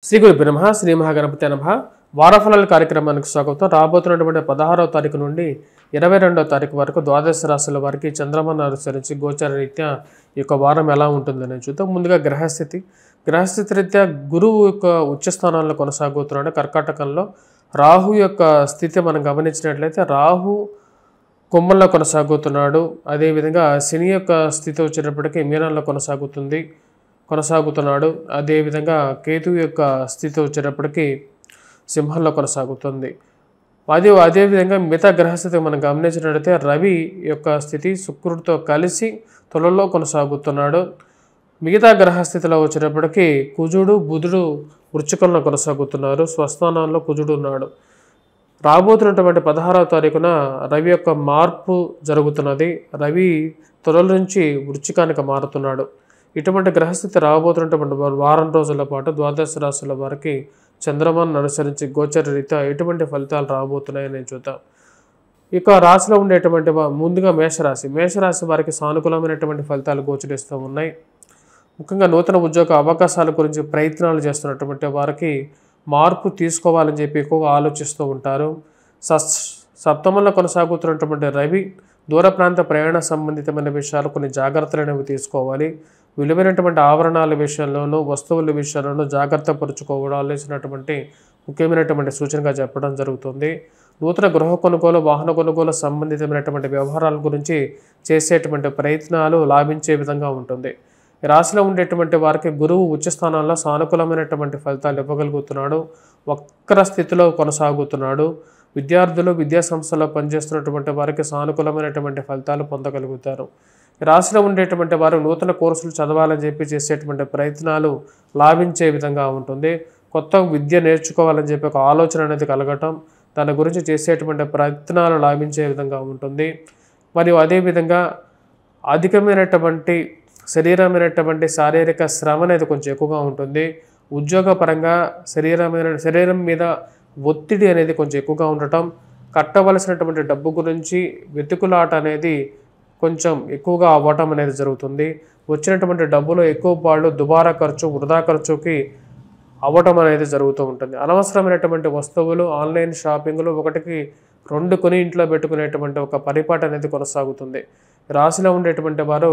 శ్రీ గురుభ్యో నమః. శ్రీ మహాగణపతి నమః. వారఫలాల కార్యక్రమానికి స్వాగతం. రాబోతున్నటువంటి 16వ తారీఖు నుండి 22వ తారీఖు వరకు ద్వాదశ రాశుల వారికి చంద్రమాను అనుసరించి గోచార రీత్యా ఈ యొక్క వారం ఎలా ఉంటుందని చూద్దాం. ముందుగా గ్రహస్థితి రీత్యా గురువు యొక్క ఉచ్చ స్థానాల్లో కొనసాగుతున్నాడు. కర్కాటకంలో రాహు యొక్క స్థితి మనం గమనించినట్లయితే రాహు కుంభంలో కొనసాగుతున్నాడు. అదేవిధంగా శని యొక్క స్థితి వచ్చేటప్పటికీ మీనంలో కొనసాగుతున్నాడు. అదేవిధంగా కేతు యొక్క స్థితి వచ్చేటప్పటికి సింహంలో కొనసాగుతుంది. అదేవిధంగా మిగతా గ్రహస్థితి మనం గమనించినట్లయితే రవి యొక్క స్థితి శుక్రుడితో కలిసి తులలో కొనసాగుతున్నాడు. మిగతా గ్రహస్థితిలో వచ్చేటప్పటికి కుజుడు బుధుడు వృశ్చికంలో కొనసాగుతున్నారు. స్వస్థానాల్లో కుజుడు ఉన్నాడు. రాబోతున్నటువంటి 16వ తారీఖున రవి యొక్క మార్పు జరుగుతున్నది. రవి తుల నుంచి వృశ్చికానికి మారుతున్నాడు. ఇటువంటి గ్రహస్థితి రాబోతున్నటువంటి వారం రోజుల పాటు ద్వాదశ రాశుల వారికి చంద్రమాను అనుసరించి గోచర రీత్యా ఎటువంటి ఫలితాలు రాబోతున్నాయని చూద్దాం. ఇక రాశిలో ఉండేటువంటి ముందుగా మేషరాశి వారికి సానుకూలమైనటువంటి ఫలితాలు గోచరిస్తూ ఉన్నాయి. ముఖ్యంగా నూతన ఉద్యోగ అవకాశాల గురించి ప్రయత్నాలు చేస్తున్నటువంటి వారికి మార్పు తీసుకోవాలని చెప్పి ఎక్కువగా ఆలోచిస్తూ ఉంటారు. సప్తమంలో కొనసాగుతున్నటువంటి రవి దూర ప్రాంత ప్రయాణ సంబంధితమైన విషయాలు కొన్ని జాగ్రత్తలు అనేవి తీసుకోవాలి. విలువైనటువంటి ఆభరణాల విషయంలోనూ వస్తువుల విషయంలోనూ జాగ్రత్త పరుచుకోవాల్సినటువంటి ముఖ్యమైనటువంటి సూచనగా చెప్పడం జరుగుతుంది. నూతన గృహ కొనుగోలు వాహన కొనుగోలు సంబంధితమైనటువంటి వ్యవహారాల గురించి చేసేటువంటి ప్రయత్నాలు లాభించే విధంగా ఉంటుంది. ఈ రాశిలో ఉండేటువంటి వారికి గురువు ఉచ్చ స్థానాల్లో సానుకూలమైనటువంటి ఫలితాలు ఇవ్వగలుగుతున్నాడు. వక్ర స్థితిలో కొనసాగుతున్నాడు. విద్యార్థులు విద్యా సంస్థలో పనిచేస్తున్నటువంటి వారికి సానుకూలమైనటువంటి ఫలితాలు పొందగలుగుతారు. రాశిలో ఉండేటువంటి వారు నూతన కోర్సులు చదవాలని చెప్పి చేసేటువంటి ప్రయత్నాలు లాభించే విధంగా ఉంటుంది. కొత్త విద్య నేర్చుకోవాలని చెప్పి ఒక ఆలోచన అనేది కలగటం, దాని గురించి చేసేటువంటి ప్రయత్నాలు లాభించే విధంగా ఉంటుంది. మరియు అదేవిధంగా అధికమైనటువంటి శారీరక శ్రమ అనేది కొంచెం ఎక్కువగా ఉంటుంది. ఉద్యోగపరంగా శరీరం మీద ఒత్తిడి అనేది కొంచెం ఎక్కువగా ఉండటం, కట్టవలసినటువంటి డబ్బు గురించి వెతుకులాట అనేది కొంచెం ఎక్కువగా అవ్వటం అనేది జరుగుతుంది. వచ్చినటువంటి డబ్బులో ఎక్కువ పాళ్ళు దుబారా ఖర్చు వృధా ఖర్చుకి అవ్వటం అనేది జరుగుతూ ఉంటుంది. అనవసరమైనటువంటి వస్తువులు ఆన్లైన్ షాపింగ్లు 1కి 2 కొని ఇంట్లో పెట్టుకునేటువంటి ఒక పరిపాటి అనేది కొనసాగుతుంది. రాశిలో ఉండేటువంటి వారు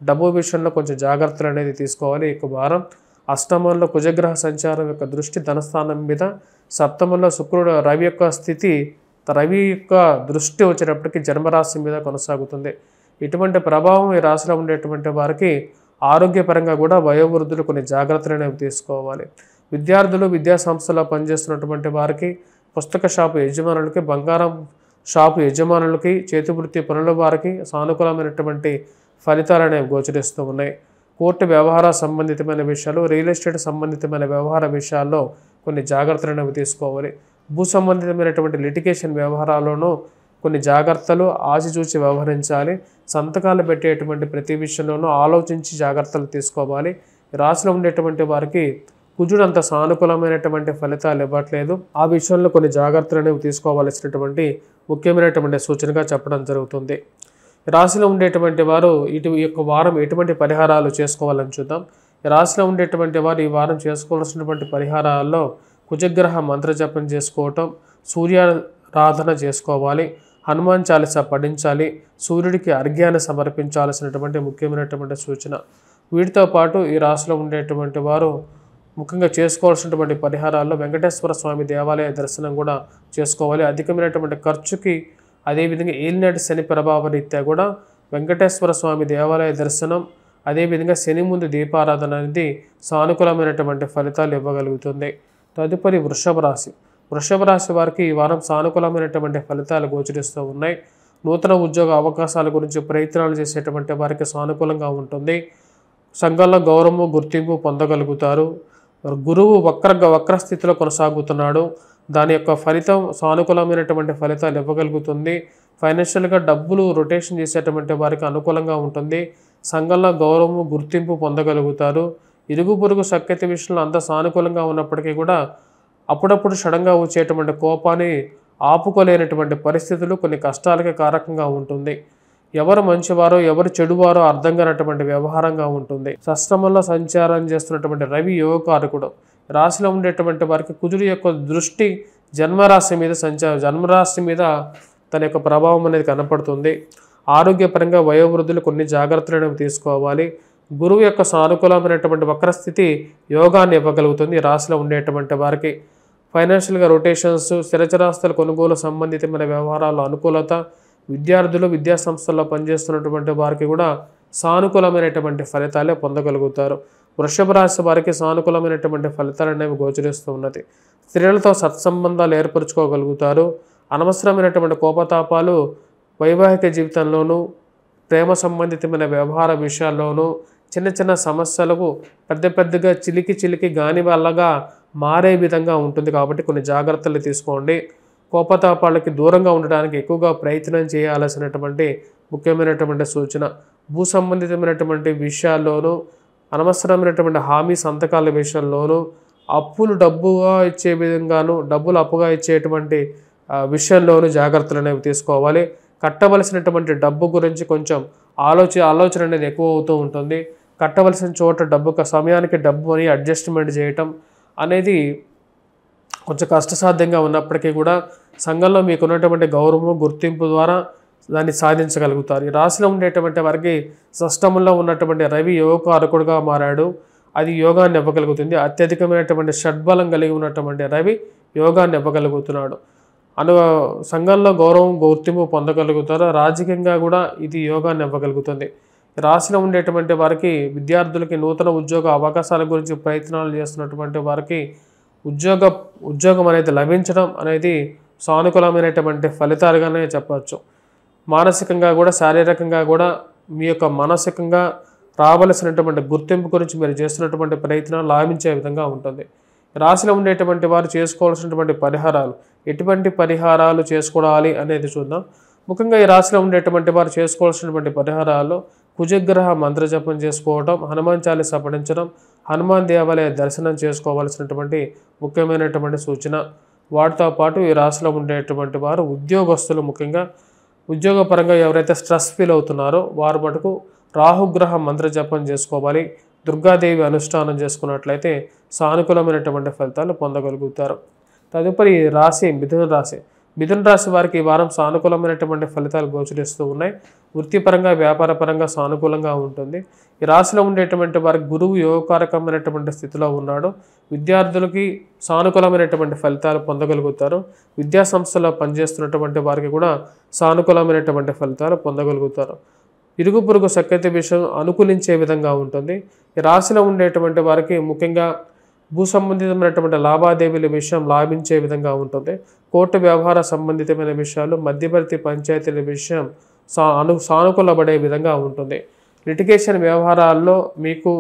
డబ్బు విషయంలో కొంచెం జాగ్రత్తలు అనేది తీసుకోవాలి. ఈ వారం అష్టమంలో కుజగ్రహ సంచారం యొక్క దృష్టి ధనస్థానం మీద, సప్తమంలో శుక్రుడు రవి యొక్క దృష్టి వచ్చేటప్పటికి జన్మరాశి మీద కొనసాగుతుంది. ఇటువంటి ప్రభావం ఈ రాశిలో ఉండేటువంటి వారికి ఆరోగ్యపరంగా కూడా వయోవృద్ధులు కొన్ని జాగ్రత్తలు అనేవి తీసుకోవాలి. విద్యార్థులు విద్యా సంస్థలో పనిచేస్తున్నటువంటి వారికి, పుస్తక షాపు యజమానులకి, బంగారం షాపు యజమానులకి, చేతివృత్తి పనుల వారికి సానుకూలమైనటువంటి ఫలితాలు అనేవి గోచరిస్తూ ఉన్నాయి. కోర్టు వ్యవహార సంబంధితమైన విషయాలు, రియల్ ఎస్టేట్ సంబంధితమైన వ్యవహార విషయాల్లో కొన్ని జాగ్రత్తలు అనేవి తీసుకోవాలి. భూ సంబంధితమైనటువంటి లిటిగేషన్ వ్యవహారాల్లోనూ కొన్ని జాగ్రత్తలు ఆచిచూచి వ్యవహరించాలి. సంతకాలు పెట్టేటువంటి ప్రతి విషయంలోనూ ఆలోచించి జాగ్రత్తలు తీసుకోవాలి. రాశిలో ఉండేటువంటి వారికి కుజుడు అంత సానుకూలమైనటువంటి ఫలితాలు ఇవ్వట్లేదు. ఆ విషయంలో కొన్ని జాగ్రత్తలు అనేవి తీసుకోవాల్సినటువంటి ముఖ్యమైనటువంటి సూచనగా చెప్పడం జరుగుతుంది. రాశిలో ఉండేటువంటి వారు ఈ యొక్క వారం ఎటువంటి పరిహారాలు చేసుకోవాలని చూద్దాం. రాశిలో ఉండేటువంటి వారు ఈ వారం చేసుకోవాల్సినటువంటి పరిహారాల్లో కుజగ్రహ మంత్రజపం చేసుకోవటం, సూర్యారాధన చేసుకోవాలి, హనుమాన్ చాలీసా పఠించాలి, సూర్యుడికి అర్ఘ్యాన్ని సమర్పించాల్సినటువంటి ముఖ్యమైనటువంటి సూచన. వీటితో పాటు ఈ రాశిలో ఉండేటువంటి వారు ముఖ్యంగా చేసుకోవాల్సినటువంటి పరిహారాల్లో వెంకటేశ్వర స్వామి దేవాలయ దర్శనం కూడా చేసుకోవాలి. అధికమైనటువంటి ఖర్చుకి, అదేవిధంగా ఏలినాటి శని ప్రభావ రీత్యా కూడా వెంకటేశ్వర స్వామి దేవాలయ దర్శనం, అదేవిధంగా శని ముందు దీపారాధన అనేది సానుకూలమైనటువంటి ఫలితాలు ఇవ్వగలుగుతుంది. తదుపరి వృషభ రాశి వారికి ఈ వారం సానుకూలమైనటువంటి ఫలితాలు గోచరిస్తూ ఉన్నాయి. నూతన ఉద్యోగ అవకాశాల గురించి ప్రయత్నాలు చేసేటువంటి వారికి సానుకూలంగా ఉంటుంది. సంఘంలో గౌరవము గుర్తింపు పొందగలుగుతారు. గురువు వక్ర స్థితిలో కొనసాగుతున్నాడు. దాని యొక్క ఫలితం సానుకూలమైనటువంటి ఫలితాలు ఇవ్వగలుగుతుంది. ఫైనాన్షియల్గా డబ్బులు రొటేషన్ చేసేటువంటి వారికి అనుకూలంగా ఉంటుంది. సంఘంలో గౌరవము గుర్తింపు పొందగలుగుతారు. ఇరుగు పొరుగు సఖ్యత విషయంలో అంత సానుకూలంగా ఉన్నప్పటికీ కూడా అప్పుడప్పుడు సడన్గా వచ్చేటువంటి కోపాన్ని ఆపుకోలేనటువంటి పరిస్థితులు కొన్ని కష్టాలకి కారకంగా ఉంటుంది. ఎవరు మంచివారో ఎవరు చెడువారో అర్థం కానటువంటి వ్యవహారంగా ఉంటుంది. షష్టమంలో సంచారం చేస్తున్నటువంటి రవి యోగకారకుడు. రాశిలో ఉండేటువంటి వారికి కుజుడు యొక్క దృష్టి జన్మరాశి మీద తన యొక్క ప్రభావం అనేది కనపడుతుంది. ఆరోగ్యపరంగా వయోవృద్ధులు కొన్ని జాగ్రత్తలను తీసుకోవాలి. గురువు యొక్క సానుకూలమైనటువంటి వక్రస్థితి యోగాన్ని ఇవ్వగలుగుతుంది రాశిలో ఉండేటువంటి వారికి. ఫైనాన్షియల్గా రొటేషన్స్, స్థిరచరాస్తుల కొనుగోలు సంబంధితమైన వ్యవహారాల్లో అనుకూలత, విద్యార్థులు విద్యా సంస్థల్లో పనిచేస్తున్నటువంటి వారికి కూడా సానుకూలమైనటువంటి ఫలితాలే పొందగలుగుతారు. వృషభ రాశి వారికి సానుకూలమైనటువంటి ఫలితాలు అనేవి గోచరిస్తూ ఉన్నది. స్త్రీలతో సత్సంబంధాలు ఏర్పరచుకోగలుగుతారు. అనవసరమైనటువంటి కోపతాపాలు వైవాహిక జీవితంలోనూ ప్రేమ సంబంధితమైన వ్యవహార విషయాల్లోనూ చిన్న చిన్న సమస్యలకు పెద్దగా చిలికి గాని వల్లగా మారే విధంగా ఉంటుంది. కాబట్టి కొన్ని జాగ్రత్తలు తీసుకోండి. కోపతాపాలకి దూరంగా ఉండడానికి ఎక్కువగా ప్రయత్నం చేయాల్సినటువంటి ముఖ్యమైనటువంటి సూచన. భూ సంబంధితమైనటువంటి విషయాల్లోనూ అనవసరమైనటువంటి హామీ సంతకాల విషయంలోనూ డబ్బులు అప్పుగా ఇచ్చేటువంటి విషయంలోనూ జాగ్రత్తలు అనేవి తీసుకోవాలి. కట్టవలసినటువంటి డబ్బు గురించి కొంచెం ఆలోచన అనేది ఎక్కువ అవుతూ ఉంటుంది. కట్టవలసిన చోట సమయానికి డబ్బుని అడ్జస్ట్మెంట్ చేయటం అనేది కొంచెం కష్టసాధ్యంగా ఉన్నప్పటికీ కూడా సంఘంలో మీకున్నటువంటి గౌరవము గుర్తింపు ద్వారా దాన్ని సాధించగలుగుతారు. ఈ రాశిలో ఉండేటువంటి వారికి షష్టమంలో ఉన్నటువంటి రవి యోగకారకుడుగా మారాడు. అది యోగాన్ని ఇవ్వగలుగుతుంది. అత్యధికమైనటువంటి షడ్బలం కలిగి ఉన్నటువంటి రవి యోగాన్ని ఇవ్వగలుగుతున్నాడు. సంఘంలో గౌరవం గుర్తింపు పొందగలుగుతారు. రాజకీయంగా కూడా ఇది యోగాన్ని ఇవ్వగలుగుతుంది. రాశిలో ఉండేటువంటి వారికి విద్యార్థులకి నూతన ఉద్యోగ అవకాశాల గురించి ప్రయత్నాలు చేస్తున్నటువంటి వారికి ఉద్యోగం అనేది లభించడం అనేది సానుకూలమైనటువంటి ఫలితాలుగానే చెప్పవచ్చు. మానసికంగా కూడా శారీరకంగా కూడా మీ యొక్క మానసికంగా రావలసినటువంటి గుర్తింపు గురించి మీరు చేస్తున్నటువంటి ప్రయత్నాలు లాభించే విధంగా ఉంటుంది. రాశిలో ఉండేటువంటి వారు చేసుకోవాల్సినటువంటి పరిహారాలు, ఎటువంటి పరిహారాలు చేసుకోవాలి అనేది చూద్దాం. ముఖ్యంగా ఈ రాశిలో ఉండేటువంటి వారు చేసుకోవాల్సినటువంటి పరిహారాలు కుజగ్రహ మంత్రజపం చేసుకోవడం, హనుమాన్ చాలీసా పఠించడం, హనుమాన్ దేవాలయ దర్శనం చేసుకోవాల్సినటువంటి ముఖ్యమైనటువంటి సూచన. వాటితో పాటు ఈ రాశిలో ఉండేటువంటి వారు ఉద్యోగస్తులు ముఖ్యంగా ఉద్యోగపరంగా ఎవరైతే స్ట్రెస్ ఫీల్ అవుతున్నారో వారు మటుకు రాహుగ్రహ మంత్రజపం చేసుకోవాలి. దుర్గాదేవి అనుష్ఠానం చేసుకున్నట్లయితే సానుకూలమైనటువంటి ఫలితాలు పొందగలుగుతారు. తదుపరి రాశి మిథున రాశి. మిథున రాశి వారికి ఈ వారం సానుకూలమైనటువంటి ఫలితాలు గోచరిస్తూ ఉన్నాయి. వృత్తిపరంగా వ్యాపారపరంగా సానుకూలంగా ఉంటుంది. ఈ రాశిలో ఉండేటువంటి వారికి గురువు యోగకారకమైనటువంటి స్థితిలో ఉన్నాడు. విద్యార్థులకి సానుకూలమైనటువంటి ఫలితాలు పొందగలుగుతారు. విద్యా సంస్థలో పనిచేస్తున్నటువంటి వారికి కూడా సానుకూలమైనటువంటి ఫలితాలు పొందగలుగుతారు. ఇరుగు పొరుగు సఖ్యత విషయం అనుకూలించే విధంగా ఉంటుంది. ఈ రాశిలో ఉండేటువంటి వారికి ముఖ్యంగా భూ సంబంధితమైనటువంటి లావాదేవీల విషయం లాభించే విధంగా ఉంటుంది. కోర్టు వ్యవహార సంబంధితమైన విషయాలు, మధ్యవర్తి పంచాయతీల విషయం సానుకూలపడే విధంగా ఉంటుంది. లిటిగేషన్ వ్యవహారాల్లో మీకు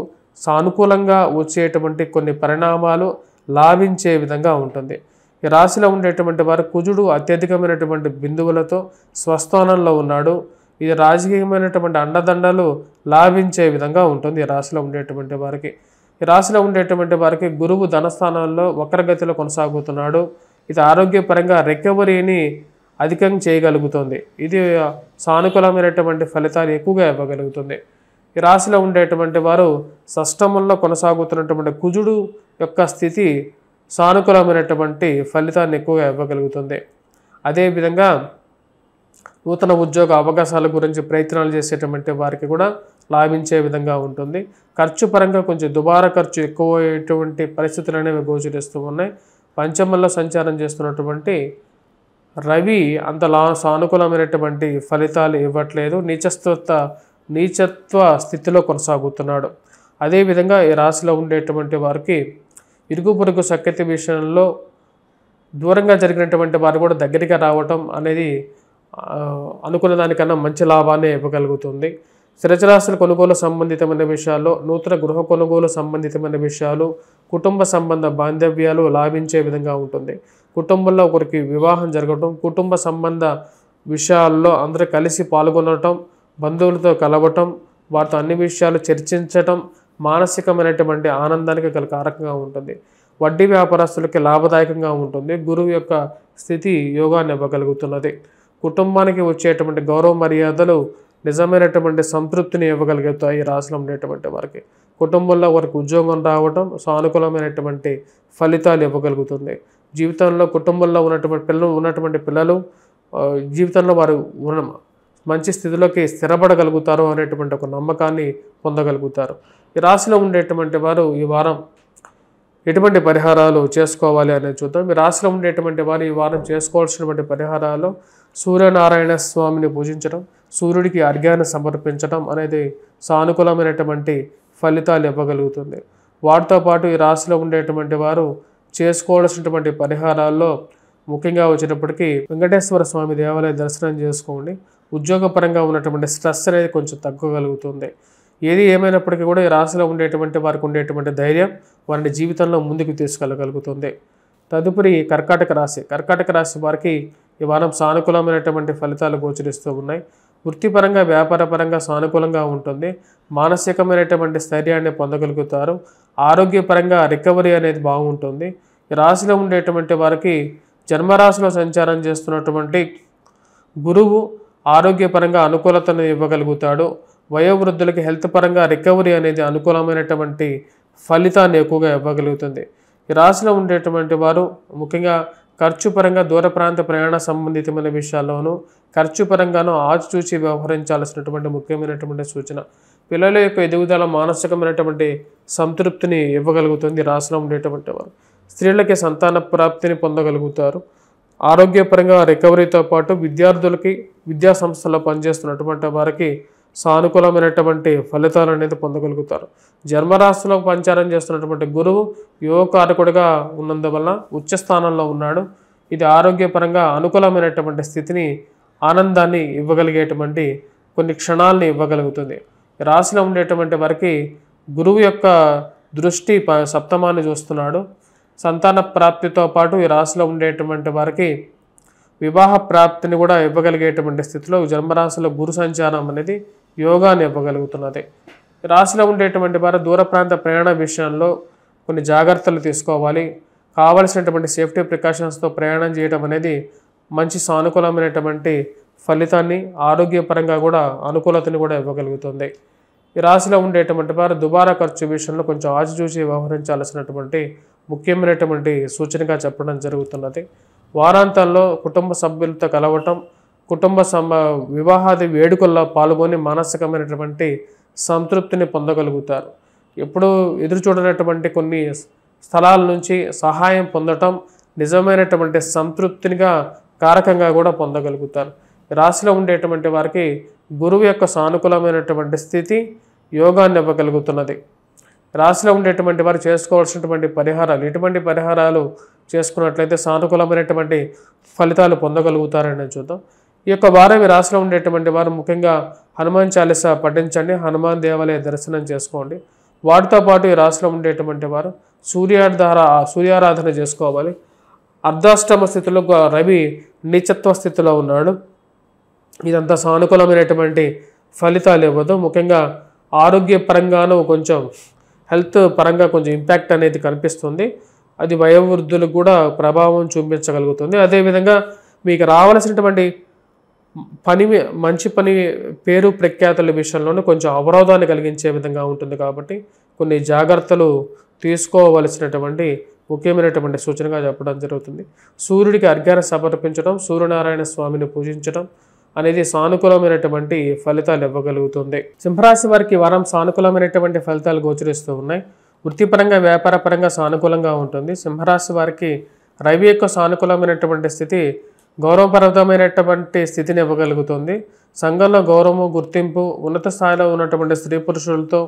సానుకూలంగా వచ్చేటువంటి కొన్ని పరిణామాలు లాభించే విధంగా ఉంటుంది. ఈ రాశిలో ఉండేటువంటి వారు కుజుడు అత్యధికమైనటువంటి బిందువులతో స్వస్థానంలో ఉన్నాడు. ఇది రాజకీయమైనటువంటి అండదండలు లాభించే విధంగా ఉంటుంది ఈ రాశిలో ఉండేటువంటి వారికి. ఈ రాశిలో ఉండేటువంటి వారికి గురువు ధనస్థానాల్లో వక్రగతిలో కొనసాగుతున్నాడు. ఇది ఆరోగ్యపరంగా రికవరీని అధికంగా చేయగలుగుతుంది. ఇది సానుకూలమైనటువంటి ఫలితాలు ఎక్కువగా ఇవ్వగలుగుతుంది. ఈ రాశిలో ఉండేటువంటి వారు షష్టమంలో కొనసాగుతున్నటువంటి కుజుడు యొక్క స్థితి సానుకూలమైనటువంటి ఫలితాన్ని ఎక్కువగా ఇవ్వగలుగుతుంది. అదేవిధంగా నూతన ఉద్యోగ అవకాశాల గురించి ప్రయత్నాలు చేసేటువంటి వారికి కూడా లాభించే విధంగా ఉంటుంది. ఖర్చు పరంగా కొంచెం దుబారా ఖర్చు ఎక్కువయ్యేటువంటి పరిస్థితులు అనేవి గోచరిస్తూ ఉన్నాయి. పంచమంలో సంచారం చేస్తున్నటువంటి రవి అంత సానుకూలమైనటువంటి ఫలితాలు ఇవ్వట్లేదు. నీచత్వ స్థితిలో కొనసాగుతున్నాడు. అదేవిధంగా ఈ రాశిలో ఉండేటువంటి వారికి ఇరుగు పొరుగు సఖ్యత విషయంలో దూరంగా జరిగినటువంటి వారు కూడా దగ్గరికి రావటం అనేది అనుకున్న దానికన్నా మంచి లాభాన్ని ఇవ్వగలుగుతుంది. స్థిరచరాస్తుల కొనుగోలు సంబంధితమైన విషయాల్లో, నూతన గృహ కొనుగోలు సంబంధితమైన విషయాలు, కుటుంబ సంబంధ బాంధవ్యాలు లాభించే విధంగా ఉంటుంది. కుటుంబంలో ఒకరికి వివాహం జరగటం, కుటుంబ సంబంధ విషయాల్లో అందరూ కలిసి పాల్గొనటం, బంధువులతో కలవటం, వారితో అన్ని విషయాలు చర్చించటం మానసికమైనటువంటి ఆనందానికి గల కారకంగా ఉంటుంది. వడ్డీ వ్యాపారస్తులకి లాభదాయకంగా ఉంటుంది. గురువు యొక్క స్థితి యోగాన్ని ఇవ్వగలుగుతున్నది. కుటుంబానికి వచ్చేటువంటి గౌరవ మర్యాదలు నిజమైనటువంటి సంతృప్తిని ఇవ్వగలుగుతాయి ఈ రాశిలో ఉండేటువంటి వారికి. కుటుంబంలో వారికి ఉద్యోగం రావటం సానుకూలమైనటువంటి ఫలితాలు ఇవ్వగలుగుతుంది. జీవితంలో కుటుంబంలో ఉన్నటువంటి పిల్లలు జీవితంలో వారు మంచి స్థితిలోకి స్థిరపడగలుగుతారు అనేటువంటి ఒక నమ్మకాన్ని పొందగలుగుతారు. ఈ రాశిలో ఉండేటువంటి వారు ఈ వారం ఎటువంటి పరిహారాలు చేసుకోవాలి అనేది చూద్దాం. ఈ రాశిలో ఉండేటువంటి వారు ఈ వారం చేసుకోవాల్సినటువంటి పరిహారాలు సూర్యనారాయణ స్వామిని పూజించడం, సూర్యుడికి అర్ఘ్యాన్ని సమర్పించడం అనేది సానుకూలమైనటువంటి ఫలితాలు ఇవ్వగలుగుతుంది. వాటితో పాటు ఈ రాశిలో ఉండేటువంటి వారు చేసుకోవాల్సినటువంటి పరిహారాల్లో ముఖ్యంగా వచ్చినప్పటికీ వెంకటేశ్వర స్వామి దేవాలయ దర్శనం చేసుకోండి. ఉద్యోగపరంగా ఉన్నటువంటి స్ట్రెస్ అనేది కొంచెం తగ్గగలుగుతుంది. ఏది ఏమైనప్పటికీ కూడా ఈ రాశిలో ఉండేటువంటి వారికి ఉండేటువంటి ధైర్యం వారిని జీవితంలో ముందుకు తీసుకెళ్ళగలుగుతుంది. తదుపరి కర్కాటక రాశి వారికి ఈ వారం సానుకూలమైనటువంటి ఫలితాలు గోచరిస్తూ ఉన్నాయి. వృత్తిపరంగా వ్యాపారపరంగా సానుకూలంగా ఉంటుంది. మానసికమైనటువంటి స్థైర్యాన్ని పొందగలుగుతారు. ఆరోగ్యపరంగా రికవరీ అనేది బాగుంటుంది. ఈ రాశిలో ఉండేటువంటి వారికి జన్మరాశిలో సంచారం చేస్తున్నటువంటి గురువు ఆరోగ్యపరంగా అనుకూలతను ఇవ్వగలుగుతాడు. వయోవృద్ధులకి హెల్త్ పరంగా రికవరీ అనేది అనుకూలమైనటువంటి ఫలితాన్ని ఎక్కువగా ఇవ్వగలుగుతుంది. ఈ రాశిలో ఉండేటువంటి వారు ముఖ్యంగా ఖర్చు పరంగా దూర ప్రాంత ప్రయాణ సంబంధితమైన విషయాల్లోనూ ఖర్చు పరంగానూ ఆచితూచి వ్యవహరించాల్సినటువంటి ముఖ్యమైనటువంటి సూచన. పిల్లల యొక్క ఎదుగుదల మానసికమైనటువంటి సంతృప్తిని ఇవ్వగలుగుతుంది. రాశిలో ఉండేటువంటి వారు స్త్రీలకి సంతాన ప్రాప్తిని పొందగలుగుతారు. ఆరోగ్యపరంగా రికవరీతో పాటు విద్యార్థులకి విద్యా సంస్థల్లో పనిచేస్తున్నటువంటి వారికి సానుకూలమైనటువంటి ఫలితాలు అనేది పొందగలుగుతారు. జన్మరాశిలో సంచారం చేస్తున్నటువంటి గురువు యోగకారకుడిగా ఉన్నందువల్ల ఉచ్చస్థానంలో ఉన్నాడు. ఇది ఆరోగ్యపరంగా అనుకూలమైనటువంటి స్థితిని ఆనందాన్ని ఇవ్వగలిగేటువంటి కొన్ని క్షణాలని ఇవ్వగలుగుతుంది. రాశిలో ఉండేటువంటి వారికి గురువు యొక్క దృష్టి సప్తమాన్ని చూస్తున్నాడు. సంతాన ప్రాప్తితో పాటు ఈ రాశిలో ఉండేటువంటి వారికి వివాహ ప్రాప్తిని కూడా ఇవ్వగలిగేటువంటి స్థితిలో జన్మరాశిలో గురు సంచారం అనేది యోగాన్ని ఇవ్వగలుగుతున్నది. రాశిలో ఉండేటువంటి వారు దూర ప్రాంత ప్రయాణ విషయంలో కొన్ని జాగ్రత్తలు తీసుకోవాలి. కావలసినటువంటి సేఫ్టీ ప్రికాషన్స్తో ప్రయాణం చేయడం అనేది మంచి సానుకూలమైనటువంటి ఫలితాన్ని ఆరోగ్యపరంగా కూడా అనుకూలతని కూడా ఇవ్వగలుగుతుంది. ఈ రాశిలో ఉండేటువంటి వారు దుబారా ఖర్చు విషయంలో కొంచెం ఆచితూచి వ్యవహరించాల్సినటువంటి ముఖ్యమైనటువంటి సూచనగా చెప్పడం జరుగుతున్నది. వారాంతంలో కుటుంబ సభ్యులతో కలవటం, వివాహాది వేడుకల్లో పాల్గొని మానసికమైనటువంటి సంతృప్తిని పొందగలుగుతారు. ఎప్పుడు ఎదురు చూడనటువంటి కొన్ని స్థలాల నుంచి సహాయం పొందటం నిజమైనటువంటి సంతృప్తినిగా కారకంగా కూడా పొందగలుగుతారు. రాశిలో ఉండేటువంటి వారికి గురువు యొక్క సానుకూలమైనటువంటి స్థితి యోగాన్ని ఇవ్వగలుగుతున్నది. రాశిలో ఉండేటువంటి వారు చేసుకోవాల్సినటువంటి పరిహారాలు ఎటువంటి పరిహారాలు చేసుకున్నట్లయితే సానుకూలమైనటువంటి ఫలితాలు పొందగలుగుతారని చూద్దాం. ఈ యొక్క వారం ఈ రాశిలో ఉండేటువంటి వారు ముఖ్యంగా హనుమాన్ చాలీసా పఠించండి. హనుమాన్ దేవాలయ దర్శనం చేసుకోండి. వాటితో పాటు ఈ రాశిలో ఉండేటువంటి వారు సూర్యారాధన చేసుకోవాలి. అర్ధాష్టమ స్థితిలో రవి నీచత్వ స్థితిలో ఉన్నాడు. ఇదంతా సానుకూలమైనటువంటి ఫలితాలు ఇవ్వదు. ముఖ్యంగా ఆరోగ్యపరంగాను కొంచెం హెల్త్ పరంగా కొంచెం ఇంపాక్ట్ అనేది కనిపిస్తుంది. అది వయోవృద్ధులకు కూడా ప్రభావం చూపించగలుగుతుంది. అదేవిధంగా మీకు రావాల్సినటువంటి మంచి పని పేరు ప్రఖ్యాతుల విషయంలోనూ కొంచెం అవరోధాన్ని కలిగించే విధంగా ఉంటుంది. కాబట్టి కొన్ని జాగ్రత్తలు తీసుకోవలసినటువంటి ముఖ్యమైనటువంటి సూచనగా చెప్పడం జరుగుతుంది. సూర్యుడికి అర్ఘ్యాన్ని సమర్పించడం, సూర్యనారాయణ స్వామిని పూజించడం అనేది సానుకూలమైనటువంటి ఫలితాలు ఇవ్వగలుగుతుంది. సింహరాశి వారికి వారం సానుకూలమైనటువంటి ఫలితాలు గోచరిస్తూ ఉన్నాయి. వృత్తిపరంగా వ్యాపారపరంగా సానుకూలంగా ఉంటుంది. సింహరాశి వారికి రవి యొక్క సానుకూలమైనటువంటి స్థితి గౌరవప్రదమైనటువంటి స్థితిని ఇవ్వగలుగుతుంది. సంఘంలో గౌరవము, గుర్తింపు, ఉన్నత స్థాయిలో ఉన్నటువంటి స్త్రీ పురుషులతో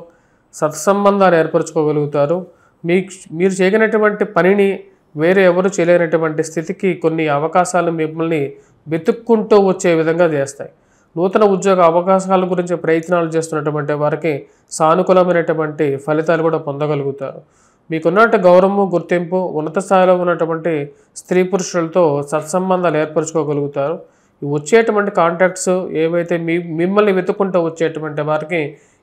సత్సంబంధాలు ఏర్పరచుకోగలుగుతారు. మీరు చేయనటువంటి పనిని వేరే ఎవరు చేయలేనటువంటి స్థితికి కొన్ని అవకాశాలు మిమ్మల్ని వెతుక్కుంటూ వచ్చే విధంగా చేస్తాయి. నూతన ఉద్యోగ అవకాశాల గురించి ప్రయత్నాలు చేస్తున్నటువంటి వారికి సానుకూలమైనటువంటి ఫలితాలు కూడా పొందగలుగుతారు. మీకున్నట్టు గౌరవము, గుర్తింపు, ఉన్నత స్థాయిలో ఉన్నటువంటి స్త్రీ పురుషులతో సత్సంబంధాలు ఏర్పరచుకోగలుగుతారు. వచ్చేటువంటి కాంటాక్ట్స్ ఏవైతే మిమ్మల్ని వెతుక్కుంటూ వచ్చేటువంటి వారికి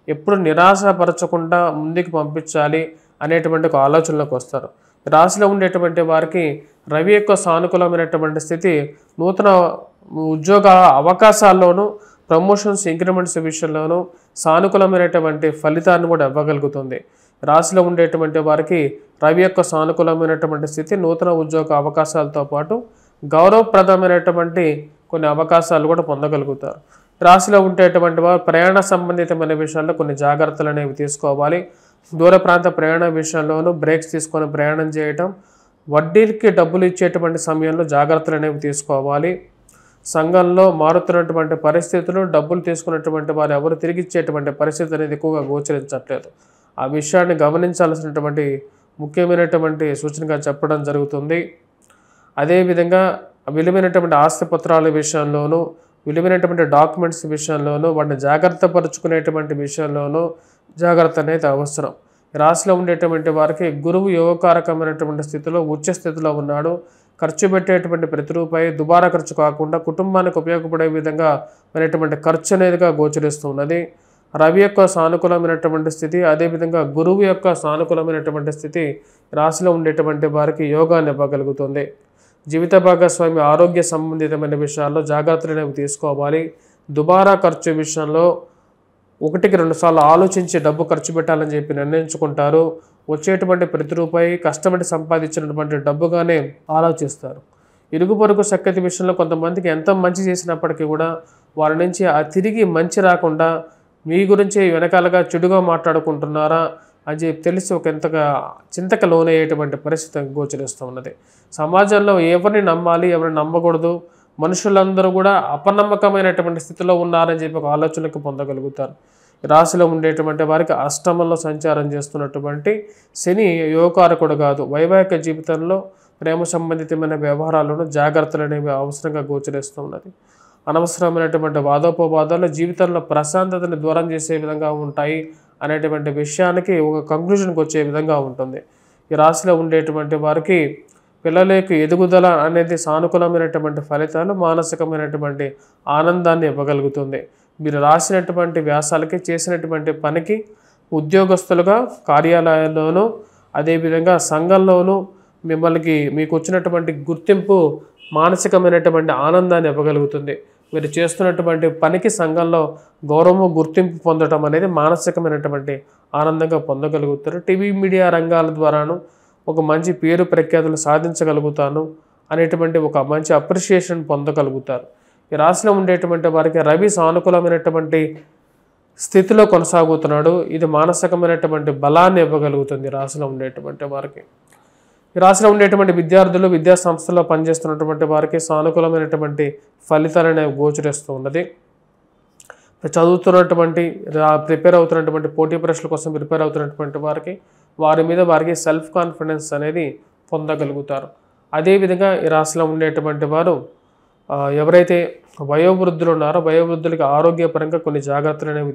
ఎప్పుడు నిరాశపరచకుండా ముందుకు పంపించాలి అనేటువంటి ఒక ఆలోచనలోకి వస్తారు. రాశిలో ఉండేటువంటి వారికి రవి యొక్క సానుకూలమైనటువంటి స్థితి నూతన ఉద్యోగ అవకాశాల్లోనూ ప్రమోషన్స్ ఇంక్రిమెంట్స్ విషయంలోనూ సానుకూలమైనటువంటి ఫలితాన్ని కూడా ఇవ్వగలుగుతుంది. రాశిలో ఉండేటువంటి వారికి రవి యొక్క సానుకూలమైనటువంటి స్థితి నూతన ఉద్యోగ అవకాశాలతో పాటు గౌరవప్రదమైనటువంటి కొన్ని అవకాశాలు కూడా పొందగలుగుతారు. రాశిలో ఉండేటువంటి వారు ప్రయాణ సంబంధితమైన విషయాల్లో కొన్ని జాగ్రత్తలు అనేవి తీసుకోవాలి. దూర ప్రాంత ప్రయాణ విషయంలోనూ బ్రేక్స్ తీసుకొని ప్రయాణం చేయటం, వడ్డీలకి డబ్బులు ఇచ్చేటువంటి సమయంలో జాగ్రత్తలు అనేవి తీసుకోవాలి. సంఘంలో మారుతున్నటువంటి పరిస్థితులు, డబ్బులు తీసుకున్నటువంటి వారు ఎవరు తిరిగి ఇచ్చేటువంటి పరిస్థితి అనేది ఎక్కువగా గోచరించట్లేదు. ఆ విషయాన్ని గమనించాల్సినటువంటి ముఖ్యమైనటువంటి సూచనగా చెప్పడం జరుగుతుంది. అదేవిధంగా విలువైనటువంటి ఆస్తిపత్రాల విషయంలోనూ, విలువైనటువంటి డాక్యుమెంట్స్ విషయంలోనూ, వాటిని జాగ్రత్త పరుచుకునేటువంటి విషయంలోనూ జాగ్రత్త అనేది అవసరం. రాశిలో ఉండేటువంటి వారికి గురువు యోగకారకమైనటువంటి స్థితిలో ఉచ్చ స్థితిలో ఉన్నాడు. ఖర్చు పెట్టేటువంటి ప్రతి రూపాయి దుబారా ఖర్చు కాకుండా కుటుంబానికి ఉపయోగపడే విధంగా అనేటువంటి ఖర్చు అనేదిగా గోచరిస్తున్నది. రవి యొక్క సానుకూలమైనటువంటి స్థితి, అదేవిధంగా గురువు యొక్క సానుకూలమైనటువంటి స్థితి రాశిలో ఉండేటువంటి వారికి యోగాన్ని ఇవ్వగలుగుతుంది. జీవిత భాగస్వామి ఆరోగ్య సంబంధితమైన విషయాల్లో జాగ్రత్తలు అనేవి తీసుకోవాలి. దుబారా ఖర్చు విషయంలో 1-2 సార్లు ఆలోచించి డబ్బు ఖర్చు పెట్టాలని చెప్పి నిర్ణయించుకుంటారు. వచ్చేటువంటి ప్రతి రూపాయి కష్టపడి సంపాదించినటువంటి డబ్బుగానే ఆలోచిస్తారు. ఇరుగు పొరుగు సఖ్యత విషయంలో కొంతమందికి ఎంత మంచి చేసినప్పటికీ కూడా వారి నుంచి ఆ తిరిగి మంచి రాకుండా మీ గురించి వెనకాలగా చెడుగా మాట్లాడుకుంటున్నారా అని చెప్పి తెలిసి ఒక ఎంతగా చింతక లోనయ్యేటువంటి పరిస్థితి గోచరిస్తూ ఉన్నది. సమాజంలో ఎవరిని నమ్మాలి, ఎవరిని నమ్మకూడదు, మనుషులందరూ కూడా అపనమ్మకమైనటువంటి స్థితిలో ఉన్నారని చెప్పి ఒక ఆలోచనకు పొందగలుగుతారు. రాశిలో ఉండేటువంటి వారికి అష్టమంలో సంచారం చేస్తున్నటువంటి శని యోగకారకుడు కాదు. వైవాహిక జీవితంలో ప్రేమ సంబంధితమైన వ్యవహారాలను జాగ్రత్తలు అనేవి అవసరంగా గోచరిస్తూ ఉన్నది. అనవసరమైనటువంటి వాదోపవాదాలు జీవితంలో ప్రశాంతతని దూరం చేసే విధంగా ఉంటాయి అనేటువంటి విషయానికి ఒక కంక్లూజన్కి వచ్చే విధంగా ఉంటుంది. ఈ రాశిలో ఉండేటువంటి వారికి పిల్లలకు ఎదుగుదల అనేది సానుకూలమైనటువంటి ఫలితాలు, మానసికమైనటువంటి ఆనందాన్ని ఇవ్వగలుగుతుంది. మీరు రాసినటువంటి వ్యాసాలకి, చేసినటువంటి పనికి ఉద్యోగస్తులుగా కార్యాలయాల్లోనూ అదేవిధంగా సంఘంలోనూ మీకు వచ్చినటువంటి గుర్తింపు మానసికమైనటువంటి ఆనందాన్ని ఇవ్వగలుగుతుంది. మీరు చేస్తున్నటువంటి పనికి సంఘంలో గౌరవము, గుర్తింపు పొందడం అనేది మానసికమైనటువంటి ఆనందంగా పొందగలుగుతారు. టీవీ మీడియా రంగాల ద్వారాను ఒక మంచి పేరు ప్రఖ్యాతులు సాధించగలుగుతాను అనేటువంటి ఒక మంచి అప్రిషియేషన్ పొందగలుగుతారు. ఈ రాశిలో ఉండేటువంటి వారికి రవి సానుకూలమైనటువంటి స్థితిలో కొనసాగుతున్నాడు. ఇది మానసికమైనటువంటి బలాన్ని ఇవ్వగలుగుతుంది రాశిలో ఉండేటువంటి వారికి. ఈ రాశిలో ఉండేటువంటి విద్యార్థులు, విద్యా సంస్థల్లో పనిచేస్తున్నటువంటి వారికి సానుకూలమైనటువంటి ఫలితాలనే గోచరిస్తూ ఉన్నది. చదువుతున్నటువంటి, ప్రిపేర్ అవుతున్నటువంటి, పోటీ పరీక్షల కోసం ప్రిపేర్ అవుతున్నటువంటి వారికి వారికి సెల్ఫ్ కాన్ఫిడెన్స్ అనేది పొందగలుగుతారు. అదేవిధంగా ఈ రాశిలో ఉండేటువంటి వారు ఎవరైతే వయోవృద్ధులు ఉన్నారో వయోవృద్ధులకి ఆరోగ్యపరంగా కొన్ని జాగ్రత్తలు అనేవి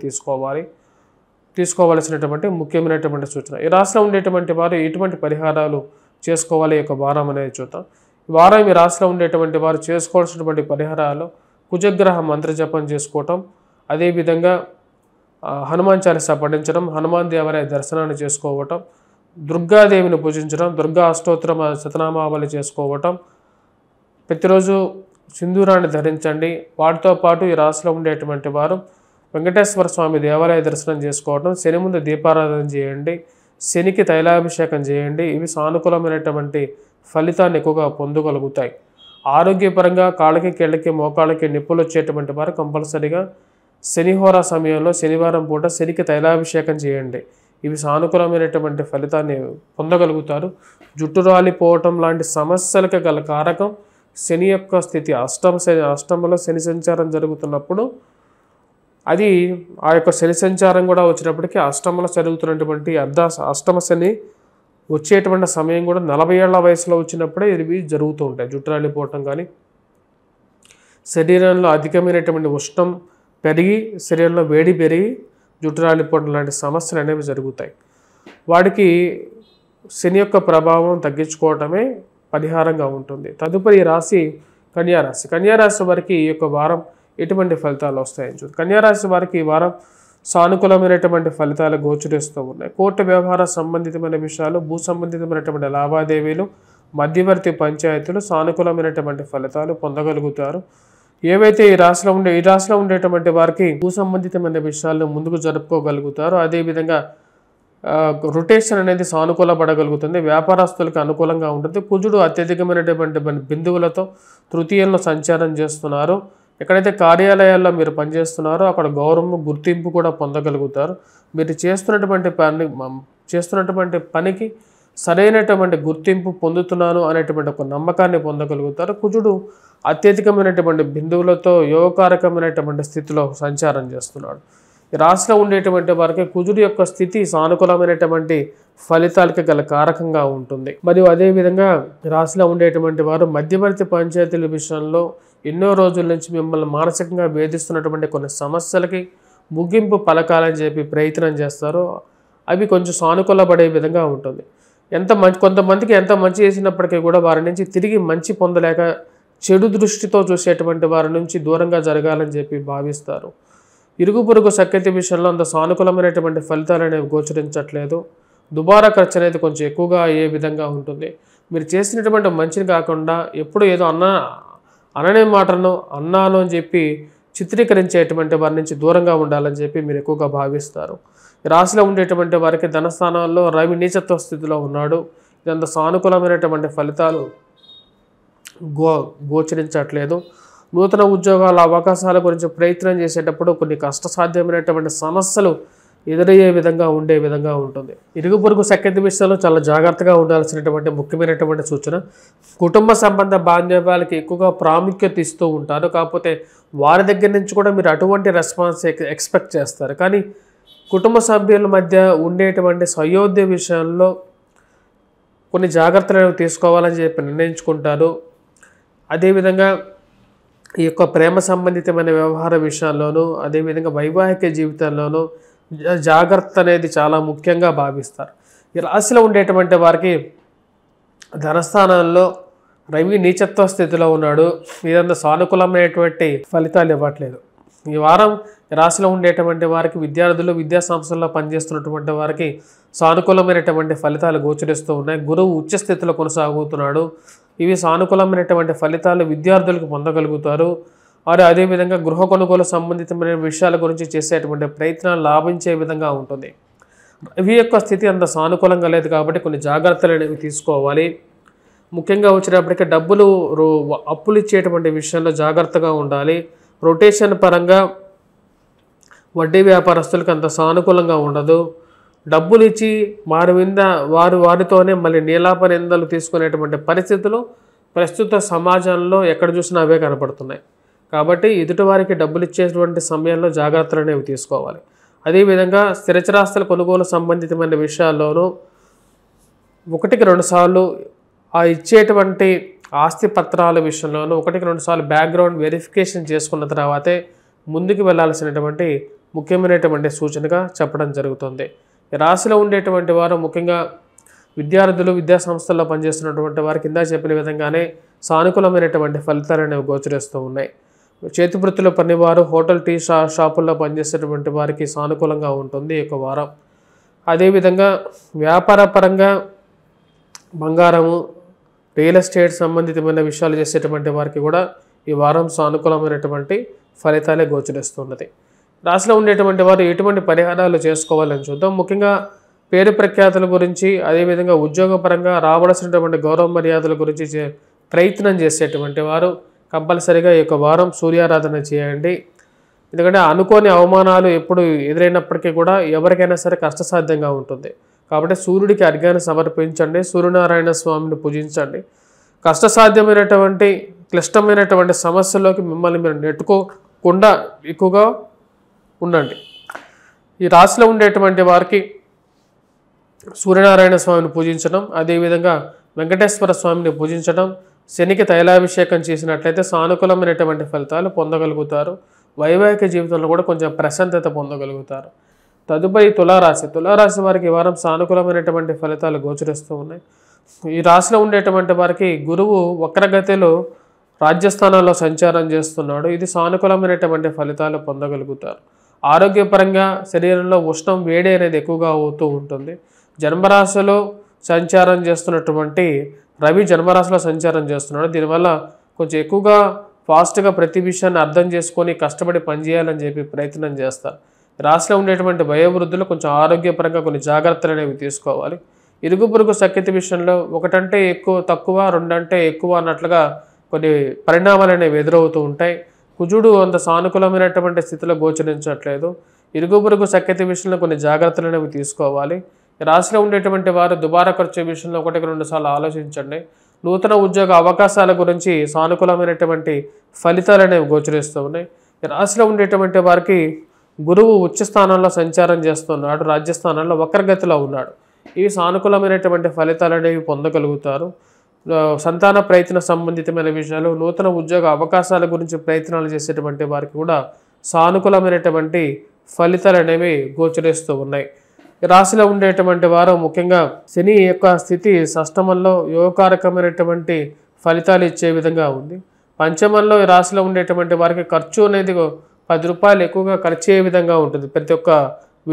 తీసుకోవాల్సినటువంటి ముఖ్యమైనటువంటి సూచన. ఈ రాశిలో ఉండేటువంటి వారు ఎటువంటి పరిహారాలు చేసుకోవాలి ఈ యొక్క వారం అనేది చూద్దాం. ఈ వారం ఈ రాశిలో ఉండేటువంటి వారు చేసుకోవాల్సినటువంటి పరిహారాలు కుజగ్రహ మంత్ర జపం చేసుకోవటం, అదేవిధంగా హనుమాన్ చాలీసా పఠించడం, హనుమాన్ దేవాలయ దర్శనాన్ని చేసుకోవటం, దుర్గాదేవిని పూజించడం, దుర్గా అష్టోత్తర శతనామావళి చేసుకోవటం, ప్రతిరోజు సింధూరాన్ని ధరించండి. వాటితో పాటు ఈ రాశిలో ఉండేటువంటి వారు వెంకటేశ్వర స్వామి దేవాలయ దర్శనం చేసుకోవటం, శని ముందు దీపారాధన చేయండి, శనికి తైలాభిషేకం చేయండి. ఇవి సానుకూలమైనటువంటి ఫలితాన్ని ఎక్కువగా పొందగలుగుతాయి. ఆరోగ్యపరంగా కాళ్ళకి, కీళ్ళకి, మోకాళ్ళకి నిప్పులు వచ్చేటువంటి వారు కంపల్సరీగా శనిహోరా సమయంలో శనివారం పూట శనికి తైలాభిషేకం చేయండి. ఇవి సానుకూలమైనటువంటి ఫలితాన్ని పొందగలుగుతారు. జుట్టు రాలిపోవటం లాంటి సమస్యలకు గల కారకం శని యొక్క స్థితి. అష్టమంలో శని సంచారం జరుగుతున్నప్పుడు అది ఆ యొక్క శని సంచారం కూడా వచ్చినప్పటికీ అష్టమంలో జరుగుతున్నటువంటి అష్టమ శని వచ్చేటువంటి సమయం కూడా 40 ఏళ్ల వయసులో వచ్చినప్పుడే ఇవి జరుగుతూ ఉంటాయి. జుట్టు రాలిపోవటం కానీ, శరీరంలో అధికమైనటువంటి ఉష్ణం పెరిగి, శరీరంలో వేడి పెరిగి జుట్టు రాలిపోవడం లాంటి సమస్యలు అనేవి జరుగుతాయి. వాటికి శని యొక్క ప్రభావం తగ్గించుకోవటమే పరిహారంగా ఉంటుంది. తదుపరి రాశి కన్యారాశి. కన్యారాశి వారికి ఈ యొక్క వారం ఎటువంటి ఫలితాలు వస్తాయని చూద్దాం. కన్యారాశి వారికి ఈ వారం సానుకూలమైనటువంటి ఫలితాలు గోచరిస్తూ ఉన్నాయి. కోర్టు వ్యవహార సంబంధితమైన విషయాలు, భూ సంబంధితమైనటువంటి లావాదేవీలు, మధ్యవర్తి పంచాయతీలు సానుకూలమైనటువంటి ఫలితాలు పొందగలుగుతారు. ఏవైతే ఈ రాశిలో ఉండేటువంటి వారికి భూ సంబంధితమైన విషయాల్లో ముందుకు జరుపుకోగలుగుతారో, అదేవిధంగా రొటేషన్ అనేది సానుకూల పడగలుగుతుంది. వ్యాపారస్తులకు అనుకూలంగా ఉంటుంది. కుజుడు అత్యధికమైనటువంటి బిందువులతో తృతీయంలో సంచారం చేస్తున్నారు. ఎక్కడైతే కార్యాలయాల్లో మీరు పనిచేస్తున్నారో అక్కడ గౌరవం, గుర్తింపు కూడా పొందగలుగుతారు. మీరు చేస్తున్నటువంటి పనికి సరైనటువంటి గుర్తింపు పొందుతున్నాను అనేటువంటి ఒక నమ్మకాన్ని పొందగలుగుతారు. కుజుడు అత్యధికమైనటువంటి బిందువులతో యోగకారకమైనటువంటి స్థితిలో సంచారం చేస్తున్నాడు. ఈ రాశిలో ఉండేటువంటి వారికి కుజుడు యొక్క స్థితి సానుకూలమైనటువంటి ఫలితాలకి గల కారకంగా ఉంటుంది. మరియు అదేవిధంగా రాశిలో ఉండేటువంటి వారు మధ్యవర్తి పంచాయతీల విషయంలో ఎన్నో రోజుల నుంచి మిమ్మల్ని మానసికంగా వేధిస్తున్నటువంటి కొన్ని సమస్యలకి ముగింపు పలకాలని చెప్పి ప్రయత్నం చేస్తారో అవి కొంచెం సానుకూల పడే విధంగా ఉంటుంది. కొంతమందికి ఎంత మంచి చేసినప్పటికీ కూడా వారి నుంచి తిరిగి మంచి పొందలేక చెడు దృష్టితో చూసేటువంటి వారి నుంచి దూరంగా జరగాలని చెప్పి భావిస్తారు. ఇరుగు పొరుగు సఖ్యత విషయంలో అంత సానుకూలమైనటువంటి ఫలితాలు అనేవి గోచరించట్లేదు. దుబారా ఖర్చు అనేది కొంచెం ఎక్కువగా అయ్యే విధంగా ఉంటుంది. మీరు చేసినటువంటి మంచిని కాకుండా ఎప్పుడు ఏదో అననే మాటను అన్నాను అని చెప్పి చిత్రీకరించేటువంటి వారి నుంచి దూరంగా ఉండాలని చెప్పి మీరు ఎక్కువగా భావిస్తారు. ఈ రాశిలో ఉండేటువంటి వారికి ధనస్థానాల్లో రవి నీచత్వ స్థితిలో ఉన్నాడు. ఇదంత సానుకూలమైనటువంటి ఫలితాలు గోచరించట్లేదు. నూతన ఉద్యోగాల అవకాశాల గురించి ప్రయత్నం చేసేటప్పుడు కొన్ని కష్టసాధ్యమైనటువంటి సమస్యలు ఎదురయ్యే విధంగా ఉండే విధంగా ఉంటుంది. ఇరుగు పొరుగు సఖ్యత విషయంలో చాలా జాగ్రత్తగా ఉండాల్సినటువంటి ముఖ్యమైనటువంటి సూచన. కుటుంబ సంబంధ బాంధవ్యాలకి ఎక్కువగా ప్రాముఖ్యత ఇస్తూ ఉంటారు. కాకపోతే వారి దగ్గర నుంచి కూడా మీరు అటువంటి రెస్పాన్స్ ఎక్స్పెక్ట్ చేస్తారు. కానీ కుటుంబ సభ్యుల మధ్య ఉండేటువంటి సయోధ్య విషయంలో కొన్ని జాగ్రత్తలు తీసుకోవాలని చెప్పి నిర్ణయించుకుంటారు. అదేవిధంగా ఈ యొక్క ప్రేమ సంబంధితమైన వ్యవహార విషయాల్లోనూ అదేవిధంగా వైవాహిక జీవితంలోనూ జాగ్రత్త అనేది చాలా ముఖ్యంగా భావిస్తారు. ఈ రాశిలో ఉండేటువంటి వారికి ధనస్థానంలో రవి నీచత్వ స్థితిలో ఉన్నాడు. ఇదంతా సానుకూలమైనటువంటి ఫలితాలు ఇవ్వట్లేదు. ఈ వారం రాశిలో ఉండేటువంటి వారికి విద్యార్థులు, విద్యా సంస్థల్లో పనిచేస్తున్నటువంటి వారికి సానుకూలమైనటువంటి ఫలితాలు గోచరిస్తూ ఉన్నాయి. గురువు ఉచ్చ స్థితిలో కొనసాగుతున్నాడు. ఇవి సానుకూలమైనటువంటి ఫలితాలు విద్యార్థులకు పొందగలుగుతారు. వారు అదేవిధంగా గృహ కొనుగోలు సంబంధితమైన విషయాల గురించి చేసేటువంటి ప్రయత్నాలు లాభించే విధంగా ఉంటుంది. రవి యొక్క స్థితి అంత సానుకూలంగా లేదు కాబట్టి కొన్ని జాగ్రత్తలు అనేవి తీసుకోవాలి. ముఖ్యంగా వచ్చేటప్పటికీ అప్పులు ఇచ్చేటువంటి విషయంలో జాగ్రత్తగా ఉండాలి. రొటేషన్ పరంగా వడ్డీ వ్యాపారస్తులకు అంత సానుకూలంగా ఉండదు. డబ్బులు ఇచ్చి వారితోనే మళ్ళీ నీలాప నిందలు తీసుకునేటువంటి పరిస్థితులు ప్రస్తుత సమాజంలో ఎక్కడ చూసినా అవే కనపడుతున్నాయి. కాబట్టి ఎదుటివారికి డబ్బులు ఇచ్చేటువంటి సమయంలో జాగ్రత్తలు అనేవి తీసుకోవాలి. అదేవిధంగా స్థిరచరాస్తుల కొనుగోలు సంబంధితమైన విషయాల్లోనూ 1-2 సార్లు ఆ ఇచ్చేటువంటి ఆస్తి పత్రాల విషయంలోనూ 1-2 సార్లు బ్యాక్గ్రౌండ్ వెరిఫికేషన్ చేసుకున్న తర్వాతే ముందుకు వెళ్లాల్సినటువంటి ముఖ్యమైనటువంటి సూచనగా చెప్పడం జరుగుతుంది. ఈ రాశిలో ఉండేటువంటి వారు ముఖ్యంగా విద్యార్థులు, విద్యా సంస్థల్లో పనిచేస్తున్నటువంటి వారికి కింద చెప్పిన విధంగానే సానుకూలమైనటువంటి ఫలితాలు అనేవి గోచరిస్తూ ఉన్నాయి. చేతి వృత్తిలో పనివారు, హోటల్, టీ షాపుల్లో పనిచేసేటువంటి వారికి సానుకూలంగా ఉంటుంది ఈ యొక్క వారం. అదేవిధంగా వ్యాపార పరంగా బంగారము, రియల్ ఎస్టేట్ సంబంధితమైన విషయాలు చేసేటువంటి వారికి కూడా ఈ వారం సానుకూలమైనటువంటి ఫలితాలే గోచరిస్తున్నది. రాశిలో ఉండేటువంటి వారు ఎటువంటి పరిహారాలు చేసుకోవాలని చూద్దాం. ముఖ్యంగా పేరు ప్రఖ్యాతుల గురించి, అదేవిధంగా ఉద్యోగపరంగా రావాల్సినటువంటి గౌరవ మర్యాదల గురించి ప్రయత్నం చేసేటువంటి వారు కంపల్సరీగా ఈ యొక్క వారం సూర్యారాధన చేయండి. ఎందుకంటే అనుకోని అవమానాలు ఎప్పుడు ఎదురైనప్పటికీ కూడా ఎవరికైనా సరే కష్టసాధ్యంగా ఉంటుంది. కాబట్టి సూర్యుడికి అర్ఘ్యాన్ని సమర్పించండి, సూర్యనారాయణ స్వామిని పూజించండి. కష్టసాధ్యమైనటువంటి క్లిష్టమైనటువంటి సమస్యల్లోకి మిమ్మల్ని మీరు నెట్టుకోకుండా ఎక్కువగా ఉండండి. ఈ రాశిలో ఉండేటువంటి వారికి సూర్యనారాయణ స్వామిని పూజించడం, అదేవిధంగా వెంకటేశ్వర స్వామిని పూజించడం, శనికి తైలాభిషేకం చేసినట్లయితే సానుకూలమైనటువంటి ఫలితాలు పొందగలుగుతారు. వైవాహిక జీవితంలో కూడా కొంచెం ప్రశాంతత పొందగలుగుతారు. తదుపరి తులారాశి వారికి ఈ వారం సానుకూలమైనటువంటి ఫలితాలు గోచరిస్తూ ఉన్నాయి. ఈ రాశిలో ఉండేటువంటి వారికి గురువు వక్రగతిలో రాజ్యస్థానంలో సంచారం చేస్తున్నాడు. ఇది సానుకూలమైనటువంటి ఫలితాలు పొందగలుగుతారు. ఆరోగ్యపరంగా శరీరంలో ఉష్ణం, వేడి అనేది ఎక్కువగా అవుతూ ఉంటుంది. జన్మరాశిలో సంచారం చేస్తున్నటువంటి రవి జన్మరాశిలో సంచారం చేస్తున్నాడు. దీనివల్ల కొంచెం ఎక్కువగా ఫాస్ట్గా ప్రతి విషయాన్ని అర్థం చేసుకొని కష్టపడి పనిచేయాలని చెప్పి ప్రయత్నం చేస్తారు. రాశిలో ఉండేటువంటి వయోవృద్ధులు కొంచెం ఆరోగ్యపరంగా కొన్ని జాగ్రత్తలు అనేవి తీసుకోవాలి. ఇరుగు పొరుగు సఖ్యత విషయంలో ఒకటంటే ఎక్కువ తక్కువ, రెండంటే ఎక్కువ అన్నట్లుగా కొన్ని పరిణామాలు అనేవి ఎదురవుతూ ఉంటాయి. కుజుడు అంత సానుకూలమైనటువంటి స్థితిలో గోచరించట్లేదు. ఇరుగు పొరుగు సఖ్యత విషయంలో కొన్ని జాగ్రత్తలు అనేవి తీసుకోవాలి. రాశిలో ఉండేటువంటి వారు దుబారా ఖర్చు విషయంలో 1-2 సార్లు ఆలోచించండి. నూతన ఉద్యోగ అవకాశాల గురించి సానుకూలమైనటువంటి ఫలితాలు అనేవి గోచరిస్తూ ఉన్నాయి. రాశిలో ఉండేటువంటి వారికి గురువు ఉచ్చ స్థానంలో సంచారం చేస్తున్నాడు, రాజ్యస్థానంలో వక్రగతిలో ఉన్నాడు. ఇవి సానుకూలమైనటువంటి ఫలితాలు అనేవి పొందగలుగుతారు. సంతాన ప్రయత్న సంబంధితమైన విషయాలు, నూతన ఉద్యోగ అవకాశాల గురించి ప్రయత్నాలు చేసేటువంటి వారికి కూడా సానుకూలమైనటువంటి ఫలితాలు అనేవి గోచరిస్తూ ఉన్నాయి. రాశిలో ఉండేటువంటి వారు ముఖ్యంగా శని యొక్క స్థితి షష్టమంలో యోగకారకమైనటువంటి ఫలితాలు ఇచ్చే విధంగా ఉంది. పంచమంలో ఈ రాశిలో ఉండేటువంటి వారికి ఖర్చు అనేది 10 రూపాయలు ఎక్కువగా ఖర్చు అయ్యే విధంగా ఉంటుంది. ప్రతి ఒక్క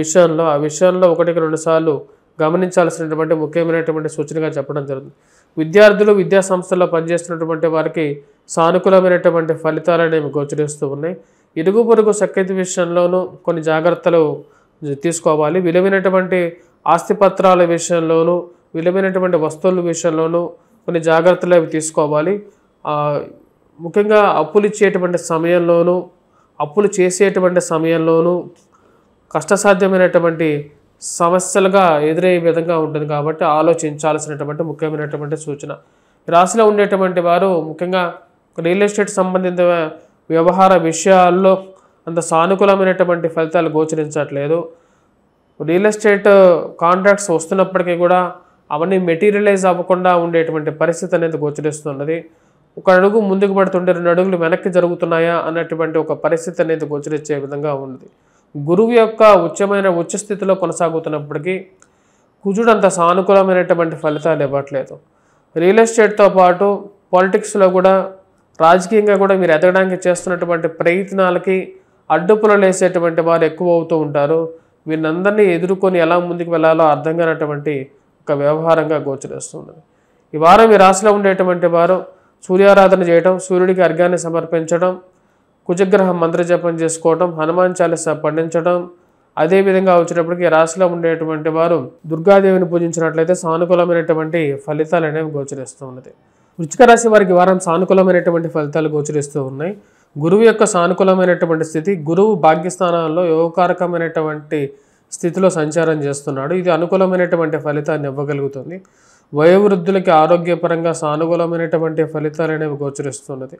విషయంలో ఆ విషయంలో 1-2 సార్లు గమనించాల్సినటువంటి ముఖ్యమైనటువంటి సూచనగా చెప్పడం జరుగుతుంది. విద్యార్థులు విద్యా సంస్థల్లో పనిచేస్తున్నటువంటి వారికి సానుకూలమైనటువంటి ఫలితాలు అనేవి గోచరిస్తూ ఉన్నాయి. ఇరుగు పొరుగు సఖ్యత విషయంలోనూ కొన్ని జాగ్రత్తలు తీసుకోవాలి. విలువైనటువంటి ఆస్తిపత్రాల విషయంలోనూ, విలువైనటువంటి వస్తువుల విషయంలోనూ కొన్ని జాగ్రత్తలు అవి తీసుకోవాలి. ముఖ్యంగా అప్పులు ఇచ్చేటువంటి సమయంలోనూ, అప్పులు చేసేటువంటి సమయంలోనూ కష్టసాధ్యమైనటువంటి సమస్యలుగా ఎదురయ్యే విధంగా ఉంటుంది కాబట్టి ఆలోచించాల్సినటువంటి ముఖ్యమైనటువంటి సూచన. రాశిలో ఉండేటువంటి వారు ముఖ్యంగా రియల్ ఎస్టేట్ సంబంధిత వ్యవహార విషయాల్లో అంత సానుకూలమైనటువంటి ఫలితాలు గోచరించట్లేదు. రియల్ ఎస్టేట్ కాంట్రాక్ట్స్ వస్తున్నప్పటికీ కూడా అవన్నీ మెటీరియలైజ్ అవ్వకుండా ఉండేటువంటి పరిస్థితి అనేది గోచరిస్తున్నది. 1 అడుగు ముందుకు పడుతుంటే 2 అడుగులు వెనక్కి జరుగుతున్నాయా అన్నటువంటి ఒక పరిస్థితి అనేది గోచరించే విధంగా ఉంది. గురువు యొక్క ఉచ్చ స్థితిలో కొనసాగుతున్నప్పటికీ కుజుడు అంత సానుకూలమైనటువంటి ఫలితాలు ఇవ్వట్లేదు. రియల్ ఎస్టేట్తో పాటు పాలిటిక్స్లో కూడా, రాజకీయంగా కూడా మీరు ఎదగడానికి చేస్తున్నటువంటి ప్రయత్నాలకి అడ్డుపులలు వేసేటువంటి వారు ఎక్కువ అవుతూ ఉంటారు. వీళ్ళందరినీ ఎదుర్కొని ఎలా ముందుకు వెళ్ళాలో అర్థం కానటువంటి ఒక వ్యవహారంగా గోచరిస్తున్నది. ఈ వారం ఈ రాశిలో ఉండేటువంటి వారు సూర్యారాధన చేయడం, సూర్యుడికి అర్ఘ్యాన్ని సమర్పించడం, కుజగ్రహ మంత్రజపం చేసుకోవడం, హనుమాన్ చాలీసా పఠించడం, అదేవిధంగా వచ్చేటప్పటికి రాశిలో ఉండేటువంటి వారు దుర్గాదేవిని పూజించినట్లయితే సానుకూలమైనటువంటి ఫలితాలు అనేవి గోచరిస్తూ ఉన్నది. వృశ్చిక రాశి వారికి వారం సానుకూలమైనటువంటి ఫలితాలు గోచరిస్తూ ఉన్నాయి. గురువు యొక్క సానుకూలమైనటువంటి స్థితి, గురువు భాగ్యస్థానాల్లో యోగకారకమైనటువంటి స్థితిలో సంచారం చేస్తున్నాడు. ఇది అనుకూలమైనటువంటి ఫలితాన్ని ఇవ్వగలుగుతుంది. వయోవృద్ధులకి ఆరోగ్యపరంగా సానుకూలమైనటువంటి ఫలితాలు అనేవి గోచరిస్తున్నది.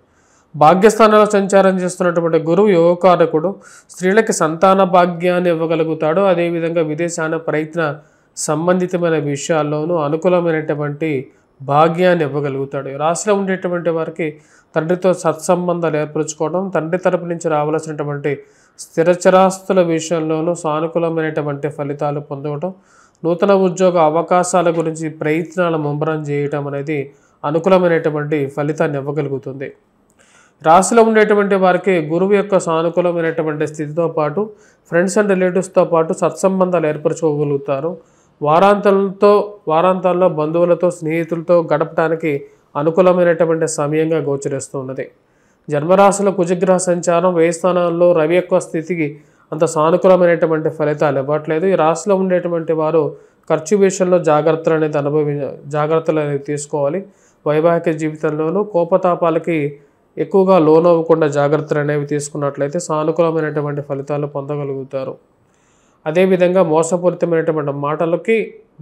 భాగ్యస్థానంలో సంచారం చేస్తున్నటువంటి గురువు యోగకారకుడు, స్త్రీలకి సంతాన భాగ్యాన్ని ఇవ్వగలుగుతాడు. అదేవిధంగా విదేశాన ప్రయత్న సంబంధితమైన విషయాల్లోనూ అనుకూలమైనటువంటి భాగ్యాన్ని ఇవ్వగలుగుతాడు. రాశిలో ఉండేటువంటి వారికి తండ్రితో సత్సంబంధాలు ఏర్పరచుకోవడం, తండ్రి తరపు నుంచి రావాల్సినటువంటి స్థిరచరాస్తుల విషయంలోనూ సానుకూలమైనటువంటి ఫలితాలు పొందడం, నూతన ఉద్యోగ అవకాశాల గురించి ప్రయత్నాలు ముమ్మరం చేయటం అనేది అనుకూలమైనటువంటి ఫలితాన్ని ఇవ్వగలుగుతుంది. రాశిలో ఉండేటువంటి వారికి గురువు యొక్క సానుకూలమైనటువంటి స్థితితో పాటు ఫ్రెండ్స్ అండ్ రిలేటివ్స్తో పాటు సత్సంబంధాలు ఏర్పరచుకోగలుగుతారు. వారాంతాల్లో బంధువులతో, స్నేహితులతో గడపడానికి అనుకూలమైనటువంటి సమయంగా గోచరిస్తూ ఉన్నది. జన్మరాశిలో కుజగ్రహ సంచారం, వ్యయ స్థానాల్లో రవి యొక్క స్థితికి అంత సానుకూలమైనటువంటి ఫలితాలు ఇవ్వట్లేదు. ఈ రాశిలో ఉండేటువంటి వారు ఖర్చు విషయంలో జాగ్రత్తలు అనేది తీసుకోవాలి. వైవాహిక జీవితంలోనూ కోపతాపాలకి ఎక్కువగా లోనవ్వకుండా జాగ్రత్తలు అనేవి తీసుకున్నట్లయితే సానుకూలమైనటువంటి ఫలితాలు పొందగలుగుతారు. అదేవిధంగా మోసపూరితమైనటువంటి మాటలకి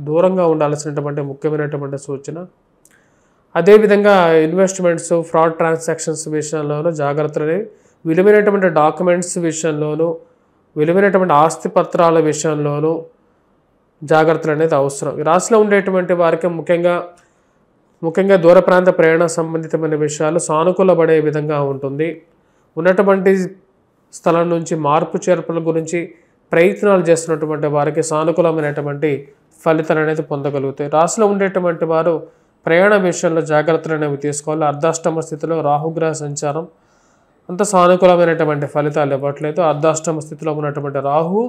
దూరంగా ఉండాల్సినటువంటి ముఖ్యమైనటువంటి సూచన. అదేవిధంగా ఇన్వెస్ట్మెంట్స్, ఫ్రాడ్ ట్రాన్సాక్షన్స్ విషయంలోనూ జాగ్రత్తలు, విలువైనటువంటి డాక్యుమెంట్స్ విషయంలోనూ, విలువైనటువంటి ఆస్తి పత్రాల విషయంలోనూ జాగ్రత్తలు అనేది అవసరం. ఈ రాశిలో ఉండేటువంటి వారికి ముఖ్యంగా దూర ప్రాంత ప్రయాణ సంబంధితమైన విషయాలు సానుకూలపడే విధంగా ఉంటుంది. ఉన్నటువంటి స్థలం నుంచి మార్పు చేర్పుల గురించి ప్రయత్నాలు చేస్తున్నటువంటి వారికి సానుకూలమైనటువంటి ఫలితాలు అనేది పొందగలుగుతాయి. రాశిలో ఉండేటువంటి వారు ప్రయాణ విషయంలో జాగ్రత్తలు అనేవి తీసుకోవాలి. అర్ధాష్టమ స్థితిలో రాహుగ్రహ సంచారం అంత సానుకూలమైనటువంటి ఫలితాలు ఇవ్వట్లేదు. అర్ధాష్టమ స్థితిలో ఉన్నటువంటి రాహు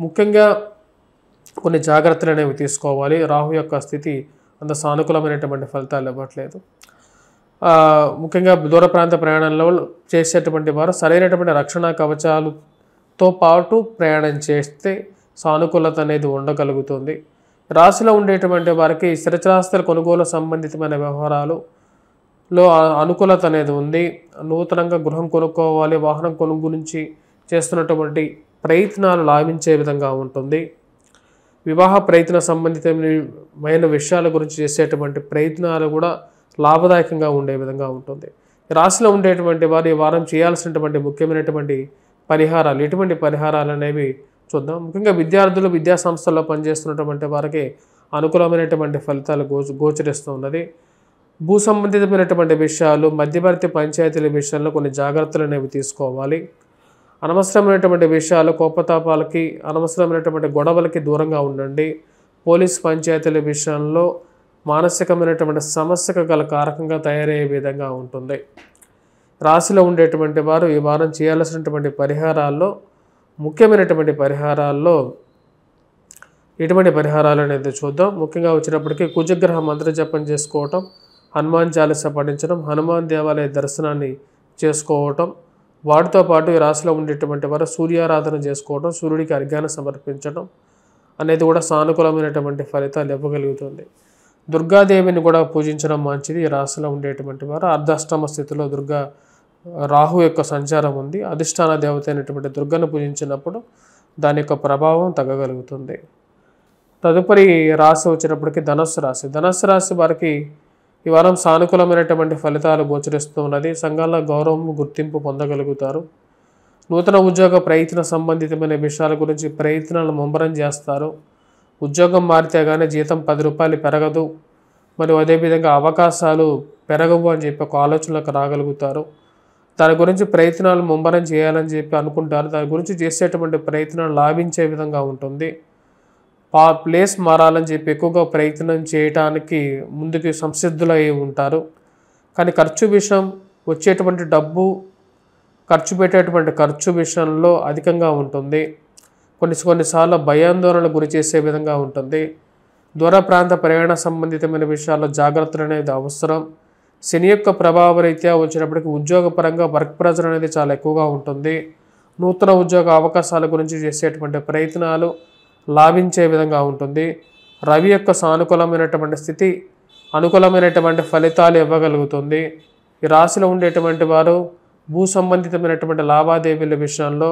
ముఖ్యంగా కొన్ని జాగ్రత్తలు అనేవి తీసుకోవాలి. రాహు యొక్క స్థితి అంత సానుకూలమైనటువంటి ఫలితాలు ఇవ్వట్లేదు. ముఖ్యంగా దూర ప్రాంత ప్రయాణంలో చేసేటువంటి వారు సరైనటువంటి రక్షణ కవచాలతో పాటు ప్రయాణం చేస్తే సానుకూలత అనేది ఉండగలుగుతుంది. రాశిలో ఉండేటువంటి వారికి స్థిరచరాస్తుల కొనుగోలు సంబంధితమైన వ్యవహారాలలో అనుకూలత అనేది ఉంది. నూతనంగా గృహం కొనుక్కోవాలి, వాహనం కొనుగోలు గురించి చేస్తున్నటువంటి ప్రయత్నాలు లాభించే విధంగా ఉంటుంది. వివాహ ప్రయత్న సంబంధితమైన విషయాల గురించి చేసేటువంటి ప్రయత్నాలు కూడా లాభదాయకంగా ఉండే విధంగా ఉంటుంది. రాశిలో ఉండేటువంటి వారు ఈ వారం చేయాల్సినటువంటి ముఖ్యమైనటువంటి పరిహారాలు, ఎటువంటి పరిహారాలు అనేవి చూద్దాం. ముఖ్యంగా విద్యార్థులు, విద్యా సంస్థల్లో పనిచేస్తున్నటువంటి వారికి అనుకూలమైనటువంటి ఫలితాలు గోచరిస్తూ ఉన్నది. భూ సంబంధితమైనటువంటి విషయాలు, మధ్యవర్తి పంచాయతీల విషయంలో కొన్ని జాగ్రత్తలు అనేవి తీసుకోవాలి. అనవసరమైనటువంటి విషయాలు, కోపతాపాలకి, అనవసరమైనటువంటి గొడవలకి దూరంగా ఉండండి. పోలీస్ పంచాయతీల విషయంలో మానసికమైనటువంటి సమస్యకు గల కారకంగా తయారయ్యే విధంగా ఉంటుంది. రాశిలో ఉండేటువంటి వారు ఈ వారం చేయాల్సినటువంటి పరిహారాల్లో ముఖ్యమైనటువంటి పరిహారాల్లో ఎటువంటి పరిహారాలు అనేది చూద్దాం. ముఖ్యంగా వచ్చినప్పటికీ కుజగ్రహ మంత్ర జపం చేసుకోవటం, హనుమాన్ చాలీసా పఠించడం, హనుమాన్ దేవాలయ దర్శనాన్ని చేసుకోవటం, వాటితో పాటు ఈ రాశిలో ఉండేటువంటి వారు సూర్యారాధన చేసుకోవడం, సూర్యుడికి అర్ఘ్యాన్ని సమర్పించడం అనేది కూడా సానుకూలమైనటువంటి ఫలితాలు ఇవ్వగలుగుతుంది. దుర్గాదేవిని కూడా పూజించడం మంచిది. ఈ రాశిలో ఉండేటువంటి వారు అర్ధాష్టమ స్థితిలో రాహు యొక్క సంచారం ఉంది. అధిష్టాన దేవత అయినటువంటి దుర్గను పూజించినప్పుడు దాని యొక్క ప్రభావం తగ్గగలుగుతుంది. తదుపరి రాశి వచ్చినప్పటికీ ధనస్సు రాశి. ధనస్సు రాశి వారికి ఈ వారం సానుకూలమైనటువంటి ఫలితాలు గోచరిస్తూ ఉన్నది. సంఘాల్లో గౌరవం, గుర్తింపు పొందగలుగుతారు. నూతన ఉద్యోగ ప్రయత్న సంబంధితమైన విషయాల గురించి ప్రయత్నాలను ముమ్మరం చేస్తారు. ఉద్యోగం మారితే కానీ జీతం 10 రూపాయలు పెరగదు, మరియు అదేవిధంగా అవకాశాలు పెరగవు అని చెప్పి ఒక ఆలోచనలకు రాగలుగుతారు. దాని గురించి ప్రయత్నాలు ముమ్మరం చేయాలని చెప్పి అనుకుంటారు. దాని గురించి చేసేటువంటి ప్రయత్నాలు లాభించే విధంగా ఉంటుంది. ప్లేస్ మారాలని చెప్పి ఎక్కువగా ప్రయత్నం చేయటానికి ముందుకు సంసిద్ధులై ఉంటారు. కానీ ఖర్చు విషయం, వచ్చేటువంటి డబ్బు ఖర్చు పెట్టేటువంటి ఖర్చు విషయంలో అధికంగా ఉంటుంది. కొన్నిసార్లు భయాందోళనకు గురి చేసే విధంగా ఉంటుంది. దూర ప్రాంత ప్రయాణ సంబంధితమైన విషయాల్లో జాగ్రత్తలు అనేది అవసరం. శని యొక్క ప్రభావ రీత్యా వచ్చినప్పటికీ ఉద్యోగపరంగా వర్క్ ప్రెజర్ అనేది చాలా ఎక్కువగా ఉంటుంది. నూతన ఉద్యోగ అవకాశాల గురించి చేసేటువంటి ప్రయత్నాలు లాభించే విధంగా ఉంటుంది. రవి యొక్క సానుకూలమైనటువంటి స్థితి అనుకూలమైనటువంటి ఫలితాలు ఇవ్వగలుగుతుంది. ఈ రాశిలో ఉండేటువంటి వారు భూ సంబంధితమైనటువంటి లావాదేవీల విషయంలో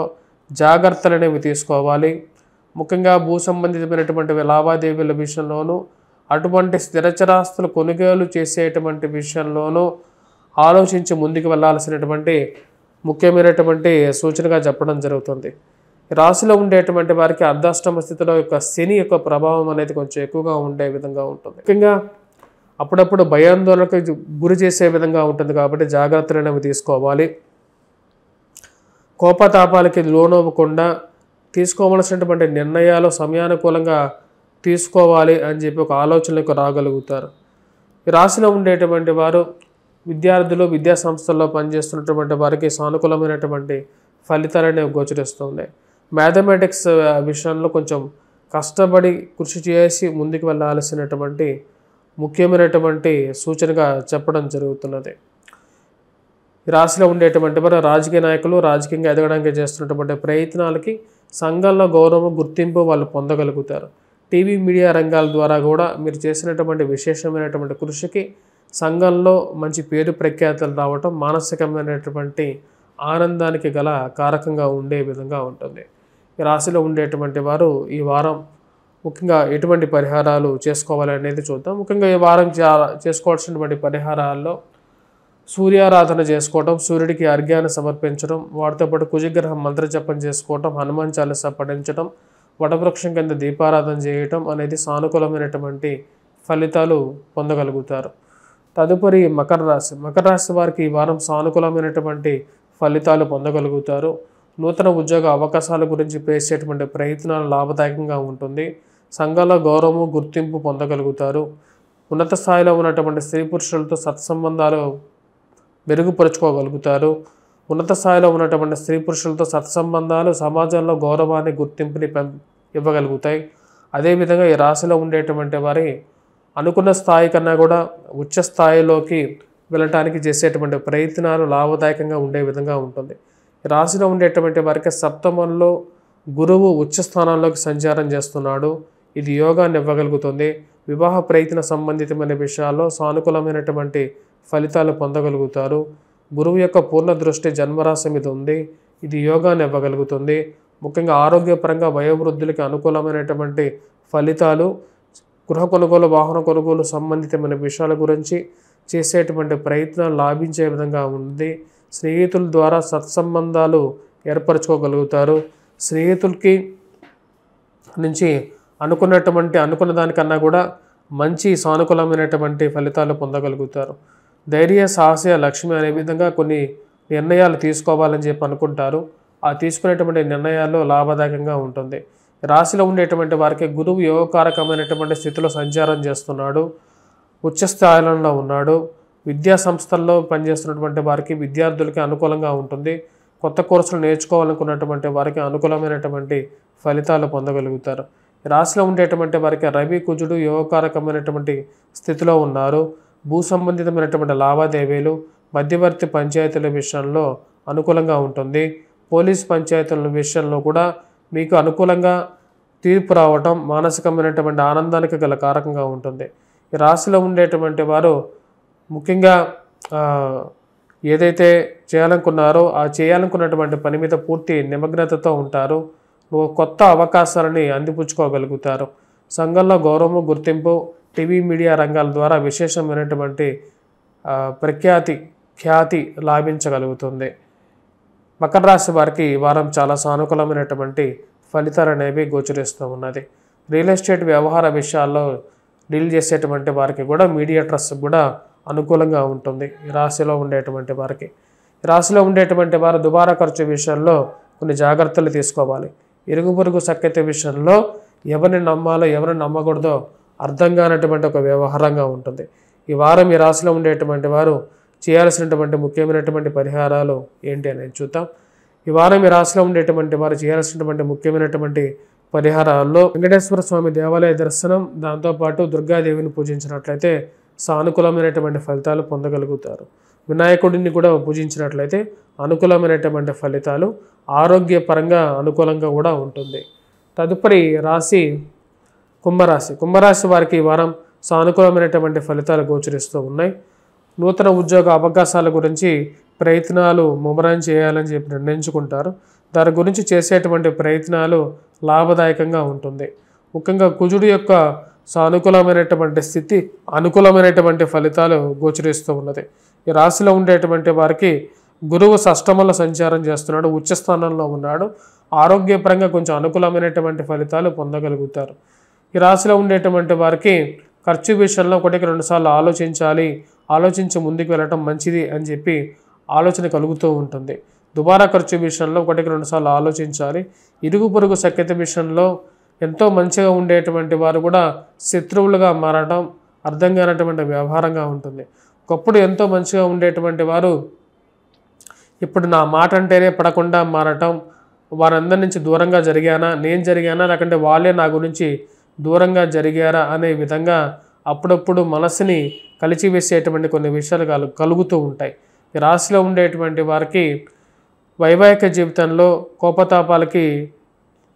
జాగ్రత్తలు అనేవి తీసుకోవాలి. ముఖ్యంగా భూ సంబంధితమైనటువంటి లావాదేవీల విషయంలోనూ, అటువంటి స్థిరచరాస్తులు కొనుగోలు చేసేటువంటి విషయంలోనూ ఆలోచించి ముందుకు వెళ్ళాల్సినటువంటి ముఖ్యమైనటువంటి సూచనగా చెప్పడం జరుగుతుంది. రాశిలో ఉండేటువంటి వారికి అర్ధాష్టమ స్థితిలో యొక్క శని యొక్క ప్రభావం అనేది కొంచెం ఎక్కువగా ఉండే విధంగా ఉంటుంది. ముఖ్యంగా అప్పుడప్పుడు భయాందోళనకు గురి చేసే విధంగా ఉంటుంది కాబట్టి జాగ్రత్తలు అనేవి తీసుకోవాలి. కోపతాపాలకి లోనవ్వకుండా తీసుకోవలసినటువంటి నిర్ణయాలు సమయానుకూలంగా తీసుకోవాలి అని చెప్పి ఒక ఆలోచనలకు రాగలుగుతారు. ఈ రాశిలో ఉండేటువంటి వారు విద్యార్థులు, విద్యా సంస్థల్లో పనిచేస్తున్నటువంటి వారికి సానుకూలమైనటువంటి ఫలితాలనే గోచరిస్తున్నాయి. మ్యాథమెటిక్స్ విషయంలో కొంచెం కష్టపడి కృషి చేసి ముందుకు వెళ్ళాల్సినటువంటి ముఖ్యమైనటువంటి సూచనగా చెప్పడం జరుగుతున్నది. ఈ రాశిలో ఉండేటువంటి వారు రాజకీయ నాయకులు, రాజకీయంగా ఎదగడానికి చేస్తున్నటువంటి ప్రయత్నాలకి సంఘంలో గౌరవం, గుర్తింపు వాళ్ళు పొందగలుగుతారు. టీవీ, మీడియా రంగాల ద్వారా కూడా మీరు చేసినటువంటి విశేషమైనటువంటి కృషికి సంఘంలో మంచి పేరు ప్రఖ్యాతలు రావటం మానసికమైనటువంటి ఆనందానికి గల కారకంగా ఉండే విధంగా ఉంటుంది. ఈ రాశిలో ఉండేటువంటి వారు ఈ వారం ముఖ్యంగా ఎటువంటి పరిహారాలు చేసుకోవాలనేది చూద్దాం. ముఖ్యంగా ఈ వారం చేసుకోవాల్సినటువంటి పరిహారాల్లో సూర్యారాధన చేసుకోవటం, సూర్యుడికి అర్ఘ్యాన్ని సమర్పించడం, వాటితో పాటు కుజగ్రహ మంత్ర జపం చేసుకోవటం, హనుమాన్ చాలీసా పఠించడం, వటవృక్షం కింద దీపారాధన చేయటం అనేది సానుకూలమైనటువంటి ఫలితాలు పొందగలుగుతారు. తదుపరి మకర రాశి. మకర రాశి వారికి ఈ వారం సానుకూలమైనటువంటి ఫలితాలు పొందగలుగుతారు. నూతన ఉద్యోగ అవకాశాల గురించి చేసేటువంటి ప్రయత్నాలు లాభదాయకంగా ఉంటుంది. సంఘంలో గౌరవము, గుర్తింపు పొందగలుగుతారు. ఉన్నత స్థాయిలో ఉన్నటువంటి స్త్రీ పురుషులతో సత్సంబంధాలు మెరుగుపరుచుకోగలుగుతారు. ఉన్నత స్థాయిలో ఉన్నటువంటి స్త్రీ పురుషులతో సత్సంబంధాలు సమాజంలో గౌరవాన్ని, గుర్తింపుని ఇవ్వగలుగుతాయి. అదేవిధంగా ఈ రాశిలో ఉండేటువంటి వారి అనుకున్న స్థాయి కన్నా కూడా ఉచ్చ స్థాయిలోకి వెళ్ళటానికి చేసేటువంటి ప్రయత్నాలు లాభదాయకంగా ఉండే విధంగా ఉంటుంది. ఈ రాశిలో ఉండేటువంటి వారికి సప్తమంలో గురువు ఉచ్చ స్థానంలోకి సంచారం చేస్తున్నాడు. ఇది యోగాన్ని ఇవ్వగలుగుతుంది. వివాహ ప్రయత్న సంబంధితమైన విషయాల్లో సానుకూలమైనటువంటి ఫలితాలు పొందగలుగుతారు. గురువు యొక్క పూర్ణ దృష్టి జన్మరాశి మీద ఉంది. ఇది యోగాన్ని ఇవ్వగలుగుతుంది. ముఖ్యంగా ఆరోగ్యపరంగా వయోవృద్ధులకి అనుకూలమైనటువంటి ఫలితాలు, గృహ కొనుగోలు, వాహన కొనుగోలు సంబంధితమైన విషయాల గురించి చేసేటువంటి ప్రయత్నాలు లాభించే విధంగా ఉంది. స్నేహితుల ద్వారా సత్సంబంధాలు ఏర్పరచుకోగలుగుతారు. స్నేహితులకి నుంచి అనుకున్న దానికన్నా కూడా మంచి సానుకూలమైనటువంటి ఫలితాలు పొందగలుగుతారు. ధైర్య సాహస లక్ష్మి అనే విధంగా కొన్ని నిర్ణయాలు తీసుకోవాలని చెప్పి అనుకుంటారు. ఆ తీసుకునేటువంటి నిర్ణయాల్లో లాభదాయకంగా ఉంటుంది. రాశిలో ఉండేటువంటి వారికి గురువు యోగకారకమైనటువంటి స్థితిలో సంచారం చేస్తున్నాడు. ఉచ్చ స్థాయిలో ఉన్నాడు. విద్యా సంస్థల్లో పనిచేస్తున్నటువంటి వారికి విద్యార్థులకి అనుకూలంగా ఉంటుంది. కొత్త కోర్సులు నేర్చుకోవాలనుకున్నటువంటి వారికి అనుకూలమైనటువంటి ఫలితాలు పొందగలుగుతారు. రాశిలో ఉండేటువంటి వారికి రవి కుజుడు యోగకారకమైనటువంటి స్థితిలో ఉన్నారు. భూ సంబంధితమైనటువంటి లావాదేవీలు, మధ్యవర్తి పంచాయతీల విషయంలో అనుకూలంగా ఉంటుంది. పోలీస్ పంచాయతీల విషయంలో కూడా మీకు అనుకూలంగా తీర్పు రావటం మానసికమైనటువంటి ఆనందానికి గల కారకంగా ఉంటుంది. ఈ రాశిలో ఉండేటువంటి వారు ముఖ్యంగా ఏదైతే చేయాలనుకున్నారో ఆ చేయాలనుకున్నటువంటి పని మీద పూర్తి నిమగ్నతతో ఉంటారు. కొత్త అవకాశాలని అందిపుచ్చుకోగలుగుతారు. సంఘంలో గౌరవము, గుర్తింపు, టీవీ మీడియా రంగాల ద్వారా విశేషమైనటువంటి ఖ్యాతి లాభించగలుగుతుంది. మకర రాశి వారికి ఈ వారం చాలా సానుకూలమైనటువంటి ఫలితాలు అనేవి గోచరిస్తూ ఉన్నది. రియల్ ఎస్టేట్ వ్యవహార విషయాల్లో డీల్ చేసేటువంటి వారికి కూడా మీడియేటర్స్ కూడా అనుకూలంగా ఉంటుంది. ఈ రాశిలో ఉండేటువంటి వారికి వారు దుబారా ఖర్చు విషయంలో కొన్ని జాగ్రత్తలు తీసుకోవాలి. ఇరుగు పొరుగు సఖ్యత విషయంలో ఎవరిని నమ్మాలో ఎవరిని నమ్మకూడదో అర్థం కానటువంటి ఒక వ్యవహారంగా ఉంటుంది. ఈ వారం ఈ రాశిలో ఉండేటువంటి వారు చేయాల్సినటువంటి ముఖ్యమైనటువంటి పరిహారాలు ఏంటి అనేది చూద్దాం. ఈ వారం ఈ రాశిలో ఉండేటువంటి వారు చేయాల్సినటువంటి ముఖ్యమైనటువంటి పరిహారాల్లో వెంకటేశ్వర స్వామి దేవాలయ దర్శనం, దాంతోపాటు దుర్గాదేవిని పూజించినట్లయితే సానుకూలమైనటువంటి ఫలితాలు పొందగలుగుతారు. వినాయకుడిని కూడా పూజించినట్లయితే అనుకూలమైనటువంటి ఫలితాలు, ఆరోగ్యపరంగా అనుకూలంగా కూడా ఉంటుంది. తదుపరి రాశి కుంభరాశి వారికి ఈ వారం సానుకూలమైనటువంటి ఫలితాలు గోచరిస్తూ ఉన్నాయి. నూతన ఉద్యోగ అవకాశాల గురించి ప్రయత్నాలు ముమ్మరం చేయాలని చెప్పి నిర్ణయించుకుంటారు. దాని గురించి చేసేటువంటి ప్రయత్నాలు లాభదాయకంగా ఉంటుంది. ముఖ్యంగా కుజుడు యొక్క సానుకూలమైనటువంటి స్థితి అనుకూలమైనటువంటి ఫలితాలు గోచరిస్తూ ఉన్నది. ఈ రాశిలో ఉండేటువంటి వారికి గురువు షష్టమంలో సంచారం చేస్తున్నాడు, ఉచ్చస్థానంలో ఉన్నాడు. ఆరోగ్యపరంగా కొంచెం అనుకూలమైనటువంటి ఫలితాలు పొందగలుగుతారు. ఈ రాశిలో ఉండేటువంటి వారికి ఖర్చు విషయంలో ఒకటికి 2 సార్లు ఆలోచించి ముందుకు వెళ్ళటం మంచిది అని చెప్పి ఆలోచన కలుగుతూ ఉంటుంది. దుబారా ఖర్చు విషయంలో ఒకటికి 2 సార్లు ఆలోచించాలి. ఇరుగు పొరుగు సఖ్యత విషయంలో ఎంతో మంచిగా ఉండేటువంటి వారు కూడా శత్రువులుగా మారడం అర్థం కానటువంటి వ్యవహారంగా ఉంటుంది. ఒకప్పుడు ఎంతో మంచిగా ఉండేటువంటి వారు ఇప్పుడు నా మాట అంటేనే పడకుండా మారటం, వారందరి నుంచి దూరంగా నేను జరిగానా లేకంటే వాళ్ళే నా గురించి దూరంగా జరిగారా అనే విధంగా అప్పుడప్పుడు మనసుని కలిచివేసేటువంటి కొన్ని విషయాలు కలుగుతూ ఉంటాయి. ఈ రాశిలో ఉండేటువంటి వారికి వైవాహిక జీవితంలో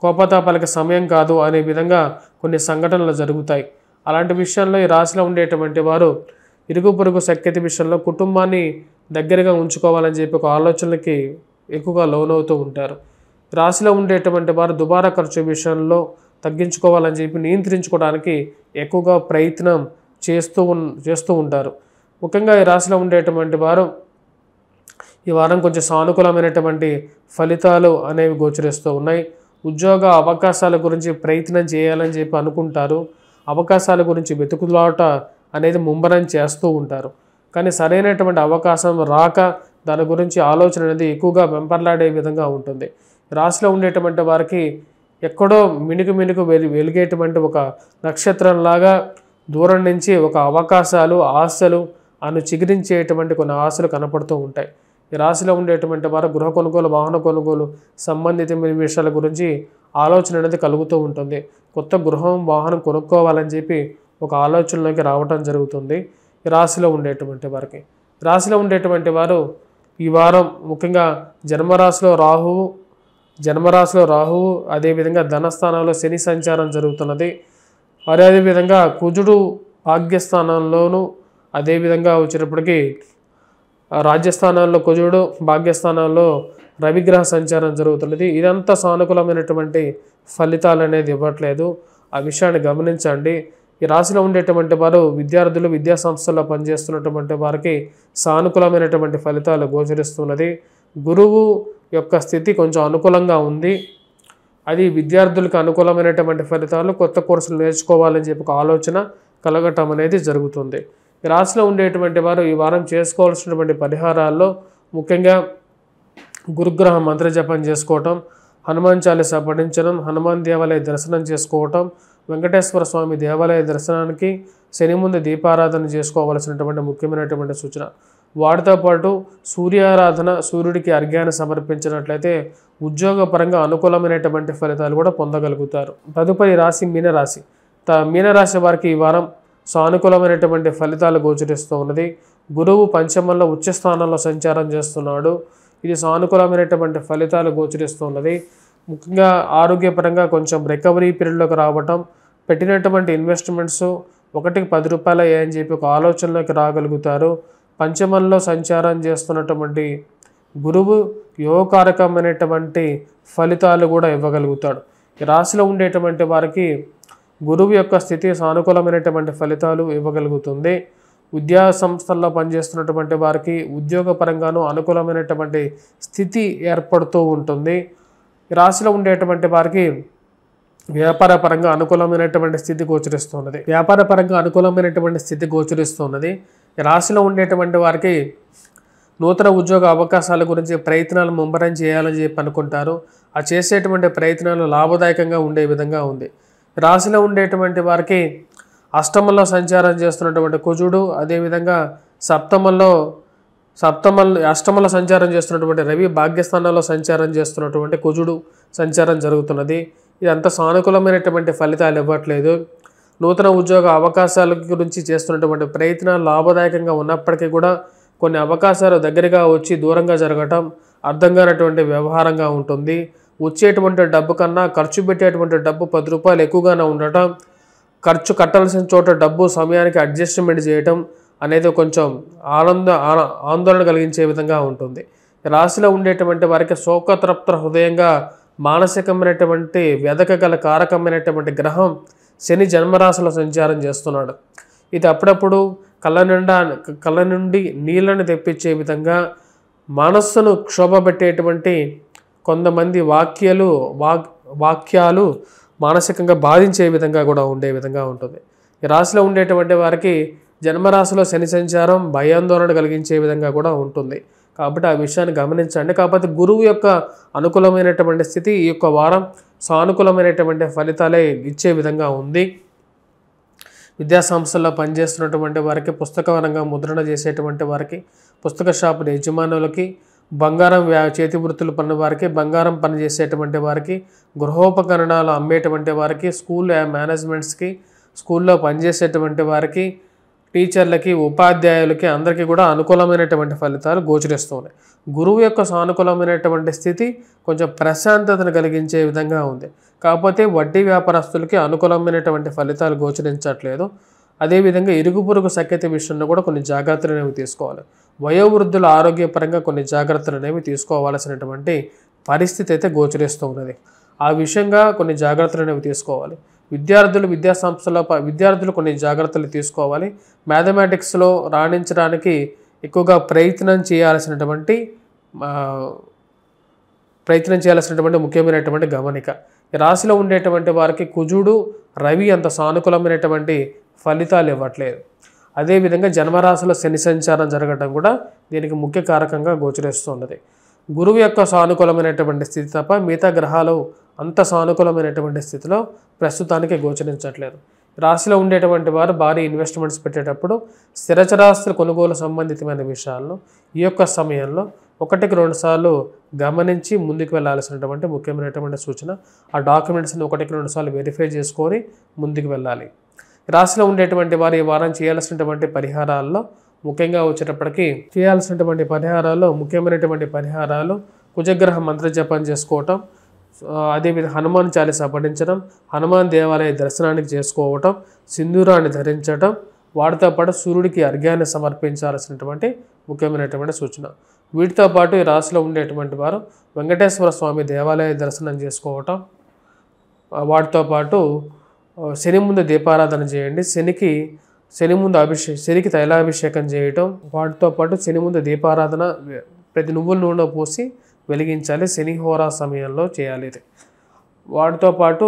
కోపతాపాలకి సమయం కాదు అనే విధంగా కొన్ని సంఘటనలు జరుగుతాయి. అలాంటి విషయాల్లో ఈ రాశిలో ఉండేటువంటి వారు ఇరుగు పొరుగు సఖ్యత విషయంలో కుటుంబాన్ని దగ్గరగా ఉంచుకోవాలని చెప్పి ఒక ఆలోచనలకి ఎక్కువగా లోనవుతూ ఉంటారు. రాశిలో ఉండేటువంటి వారు దుబారా ఖర్చు విషయంలో తగ్గించుకోవాలని చెప్పి నియంత్రించుకోవడానికి ఎక్కువగా ప్రయత్నం చేస్తూ ఉంటారు. ముఖ్యంగా ఈ రాశిలో ఉండేటువంటి వారు ఈ వారం కొంచెం సానుకూలమైనటువంటి ఫలితాలు అనేవి గోచరిస్తూ ఉన్నాయి. ఉద్యోగ అవకాశాల గురించి ప్రయత్నం చేయాలని చెప్పి అనుకుంటారు. అవకాశాల గురించి వెతుకులాట అనేది ముమ్మరం చేస్తూ ఉంటారు. కానీ సరైనటువంటి అవకాశం రాక దాని గురించి ఆలోచన అనేది ఎక్కువగా వెంపర్లాడే విధంగా ఉంటుంది. రాశిలో ఉండేటువంటి వారికి ఎక్కడో మినుకు వెలిగేటువంటి ఒక నక్షత్రంలాగా దూరం నుంచి ఒక అవకాశాలు, ఆశలు చిగురించేటువంటి కొన్ని ఆశలు కనపడుతూ ఉంటాయి. ఈ రాశిలో ఉండేటువంటి వారు గృహ కొనుగోలు, వాహన కొనుగోలు సంబంధితమైన విషయాల గురించి ఆలోచన అనేది కలుగుతూ ఉంటుంది. కొత్త గృహం, వాహనం కొనుక్కోవాలని చెప్పి ఒక ఆలోచనలోకి రావటం జరుగుతుంది ఈ రాశిలో ఉండేటువంటి వారికి. రాశిలో ఉండేటువంటి వారు ఈ వారం ముఖ్యంగా జన్మరాశిలో రాహువు అదేవిధంగా ధనస్థానంలో శని సంచారం జరుగుతున్నది. మరి అదేవిధంగా కుజుడు భాగ్యస్థానంలోను, అదేవిధంగా వచ్చేటప్పటికి రాజ్యస్థానాల్లో కుజుడు, భాగ్యస్థానాల్లో రవిగ్రహ సంచారం జరుగుతున్నది. ఇదంతా సానుకూలమైనటువంటి ఫలితాలు అనేది ఇవ్వట్లేదు. ఆ విషయాన్ని గమనించండి. ఈ రాశిలో ఉండేటువంటి వారు విద్యార్థులు, విద్యా సంస్థల్లో పనిచేస్తున్నటువంటి వారికి సానుకూలమైనటువంటి ఫలితాలు గోచరిస్తున్నది. గురువు యొక్క స్థితి కొంచెం అనుకూలంగా ఉంది. అది విద్యార్థులకు అనుకూలమైనటువంటి ఫలితాలు, కొత్త కోర్సులు నేర్చుకోవాలని చెప్పి ఒక ఆలోచన కలగటం అనేది జరుగుతుంది. ఈ రాశిలో ఉండేటువంటి వారు ఈ వారం చేసుకోవాల్సినటువంటి పరిహారాల్లో ముఖ్యంగా గురుగ్రహ మంత్రజపం చేసుకోవటం, హనుమాన్ చాలీసా పఠించడం, హనుమాన్ దేవాలయ దర్శనం చేసుకోవటం, వెంకటేశ్వర స్వామి దేవాలయ దర్శనానికి శని ముందు దీపారాధన చేసుకోవాల్సినటువంటి ముఖ్యమైనటువంటి సూచన. వాటితో పాటు సూర్యారాధన, సూర్యుడికి అర్ఘ్యాన్ని సమర్పించినట్లయితే ఉద్యోగపరంగా అనుకూలమైనటువంటి ఫలితాలు కూడా పొందగలుగుతారు. తదుపరి రాశి మీనరాశి. మీనరాశి వారికి ఈ వారం సానుకూలమైనటువంటి ఫలితాలు గోచరిస్తూ ఉన్నది. గురువు పంచమంలో ఉచ్చస్థానంలో సంచారం చేస్తున్నాడు. ఇది సానుకూలమైనటువంటి ఫలితాలు గోచరిస్తున్నది. ముఖ్యంగా ఆరోగ్యపరంగా కొంచెం రికవరీ పీరియడ్లోకి రావటం, పెట్టినటువంటి ఇన్వెస్ట్మెంట్స్ 1కి 10 రూపాయలు అని చెప్పి ఒక ఆలోచనలోకి రాగలుగుతారు. పంచమంలో సంచారం చేస్తున్నటువంటి గురువు యోగకారకమైనటువంటి ఫలితాలు కూడా ఇవ్వగలుగుతాడు. ఈ రాశిలో ఉండేటువంటి వారికి గురువు యొక్క స్థితి సానుకూలమైనటువంటి ఫలితాలు ఇవ్వగలుగుతుంది. విద్యా సంస్థల్లో పనిచేస్తున్నటువంటి వారికి ఉద్యోగపరంగానూ అనుకూలమైనటువంటి స్థితి ఏర్పడుతూ ఉంటుంది. ఈ రాశిలో ఉండేటువంటి వారికి వ్యాపారపరంగా అనుకూలమైనటువంటి స్థితి గోచరిస్తున్నది. ఈ రాశిలో ఉండేటువంటి వారికి నూతన ఉద్యోగ అవకాశాల గురించి ప్రయత్నాలు ముమ్మరం చేయాలని చెప్పి అనుకుంటారు. ఆ చేసేటువంటి ప్రయత్నాలు లాభదాయకంగా ఉండే విధంగా ఉంది. రాశిలో ఉండేటువంటి వారికి అష్టమంలో సంచారం చేస్తున్నటువంటి కుజుడు, అదేవిధంగా అష్టమంలో సంచారం చేస్తున్నటువంటి రవి, భాగ్యస్థానంలో సంచారం చేస్తున్నటువంటి కుజుడు సంచారం జరుగుతున్నది. ఇదంతా సానుకూలమైనటువంటి ఫలితాలు ఇవ్వట్లేదు. నూతన ఉద్యోగ అవకాశాల గురించి చేస్తున్నటువంటి ప్రయత్నాలు లాభదాయకంగా ఉన్నప్పటికీ కూడా కొన్ని అవకాశాలు దగ్గరగా వచ్చి దూరంగా జరగటం అర్థం కానటువంటి వ్యవహారంగా ఉంటుంది. వచ్చేటువంటి డబ్బు కన్నా ఖర్చు పెట్టేటువంటి డబ్బు 10 రూపాయలు ఎక్కువగానే ఉండటం, ఖర్చు కట్టాల్సిన చోట డబ్బు సమయానికి అడ్జస్ట్మెంట్ చేయటం అనేది కొంచెం ఆందోళన కలిగించే విధంగా ఉంటుంది. రాశిలో ఉండేటువంటి వారికి శోకతృప్త హృదయంగా మానసికమైనటువంటి వెదకగల కారకమైనటువంటి గ్రహం శని జన్మరాశిలో సంచారం చేస్తున్నాడు. ఇది అప్పుడప్పుడు కళ్ళ నుండి నీళ్ళని తెప్పించే విధంగా మనస్సును క్షోభపెట్టేటువంటి కొంతమంది వాక్యాలు మానసికంగా బాధించే విధంగా కూడా ఉండే విధంగా ఉంటుంది. ఈ రాశిలో ఉండేటువంటి వారికి జన్మరాశిలో శని సంచారం భయాందోళన కలిగించే విధంగా కూడా ఉంటుంది. కాబట్టి ఆ విషయాన్ని గమనించండి. కాకపోతే గురువు యొక్క అనుకూలమైనటువంటి స్థితి ఈ యొక్క వారం సానుకూలమైనటువంటి ఫలితాలే ఇచ్చే విధంగా ఉంది. విద్యా సంస్థల్లో పనిచేస్తున్నటువంటి వారికి, పుస్తకపరంగా ముద్రణ చేసేటువంటి వారికి, పుస్తక షాపుల యజమానులకి, బంగారం చేతి వృత్తులు పని వారికి, బంగారం పని చేసేటువంటి వారికి, గృహోపకరణాలు అమ్మేటువంటి వారికి, స్కూల్ మేనేజ్మెంట్స్కి, స్కూల్లో పనిచేసేటువంటి వారికి, టీచర్లకి, ఉపాధ్యాయులకి అందరికీ కూడా అనుకూలమైనటువంటి ఫలితాలు గోచరిస్తున్నాయి. గురువు యొక్క సానుకూలమైనటువంటి స్థితి కొంచెం ప్రశాంతతను కలిగించే విధంగా ఉంది. కాకపోతే వడ్డీ వ్యాపారస్తులకి అనుకూలమైనటువంటి ఫలితాలు గోచరించట్లేదు. అదేవిధంగా ఇరుగు పొరుగు సఖ్యత విషయంలో కూడా కొన్ని జాగ్రత్తలు అనేవి తీసుకోవాలి. వయోవృద్ధుల ఆరోగ్యపరంగా కొన్ని జాగ్రత్తలు అనేవి తీసుకోవాల్సినటువంటి పరిస్థితి అయితే గోచరిస్తూ ఉన్నది. ఆ విషయంగా కొన్ని జాగ్రత్తలు అనేవి తీసుకోవాలి. విద్యార్థులు కొన్ని జాగ్రత్తలు తీసుకోవాలి. మ్యాథమెటిక్స్లో రాణించడానికి ఎక్కువగా ప్రయత్నం చేయాల్సినటువంటి ముఖ్యమైనటువంటి గమనిక. ఈ రాశిలో ఉండేటువంటి వారికి కుజుడు, రవి అంత సానుకూలమైనటువంటి ఫలితాలు ఇవ్వట్లేదు. అదేవిధంగా జన్మరాశిలో శని సంచారం జరగడం కూడా దీనికి ముఖ్య కారకంగా గోచరిస్తున్నది. గురువు యొక్క సానుకూలమైనటువంటి స్థితి తప్ప మిగతా గ్రహాలు అంత సానుకూలమైనటువంటి స్థితిలో ప్రస్తుతానికి గోచరించట్లేదు. రాశిలో ఉండేటువంటి వారు భారీ ఇన్వెస్ట్మెంట్స్ పెట్టేటప్పుడు స్థిరచరాస్తుల కొనుగోలు సంబంధితమైన విషయాలను ఈ యొక్క సమయంలో 1కి 2 సార్లు గమనించి ముందుకు వెళ్ళాల్సినటువంటి ముఖ్యమైనటువంటి సూచన. ఆ డాక్యుమెంట్స్ని 1కి 2 సార్లు వెరిఫై చేసుకొని ముందుకు వెళ్ళాలి. రాశిలో ఉండేటువంటి వారు ఈ వారం చేయాల్సినటువంటి పరిహారాల్లో ముఖ్యంగా వచ్చేటప్పటికి చేయాల్సినటువంటి పరిహారాలు, ముఖ్యమైనటువంటి పరిహారాలు కుజగ్రహ మంత్ర జపం చేసుకోవటం, అదేవిధంగా హనుమాన్ చాలీసా పఠించడం, హనుమాన్ దేవాలయ దర్శనానికి చేసుకోవటం, సింధూరాన్ని ధరించడం, వాటితో పాటు సూర్యుడికి అర్ఘ్యాన్ని సమర్పించాల్సినటువంటి ముఖ్యమైనటువంటి సూచన. వీటితో పాటు ఈ రాశిలో ఉండేటువంటి వారు వెంకటేశ్వర స్వామి దేవాలయ దర్శనం చేసుకోవటం, వాటితో పాటు శని ముందు దీపారాధన చేయండి. శనికి తైలాభిషేకం చేయటం, వాటితో పాటు శని ముందు దీపారాధన ప్రతి నువ్వుల నూనె పోసి వెలిగించాలి. శని హోరా సమయంలో చేయాలి ఇది. వాటితో పాటు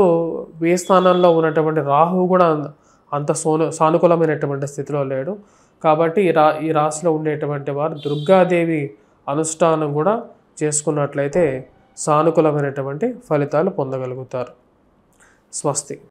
వ్యయ స్థానంలో ఉన్నటువంటి రాహువు కూడా అంత సానుకూలమైనటువంటి స్థితిలో లేడు. కాబట్టి ఈ రాశిలో ఉండేటువంటి వారు దుర్గాదేవి అనుష్ఠానం కూడా చేసుకున్నట్లయితే సానుకూలమైనటువంటి ఫలితాలు పొందగలుగుతారు. స్వస్తి.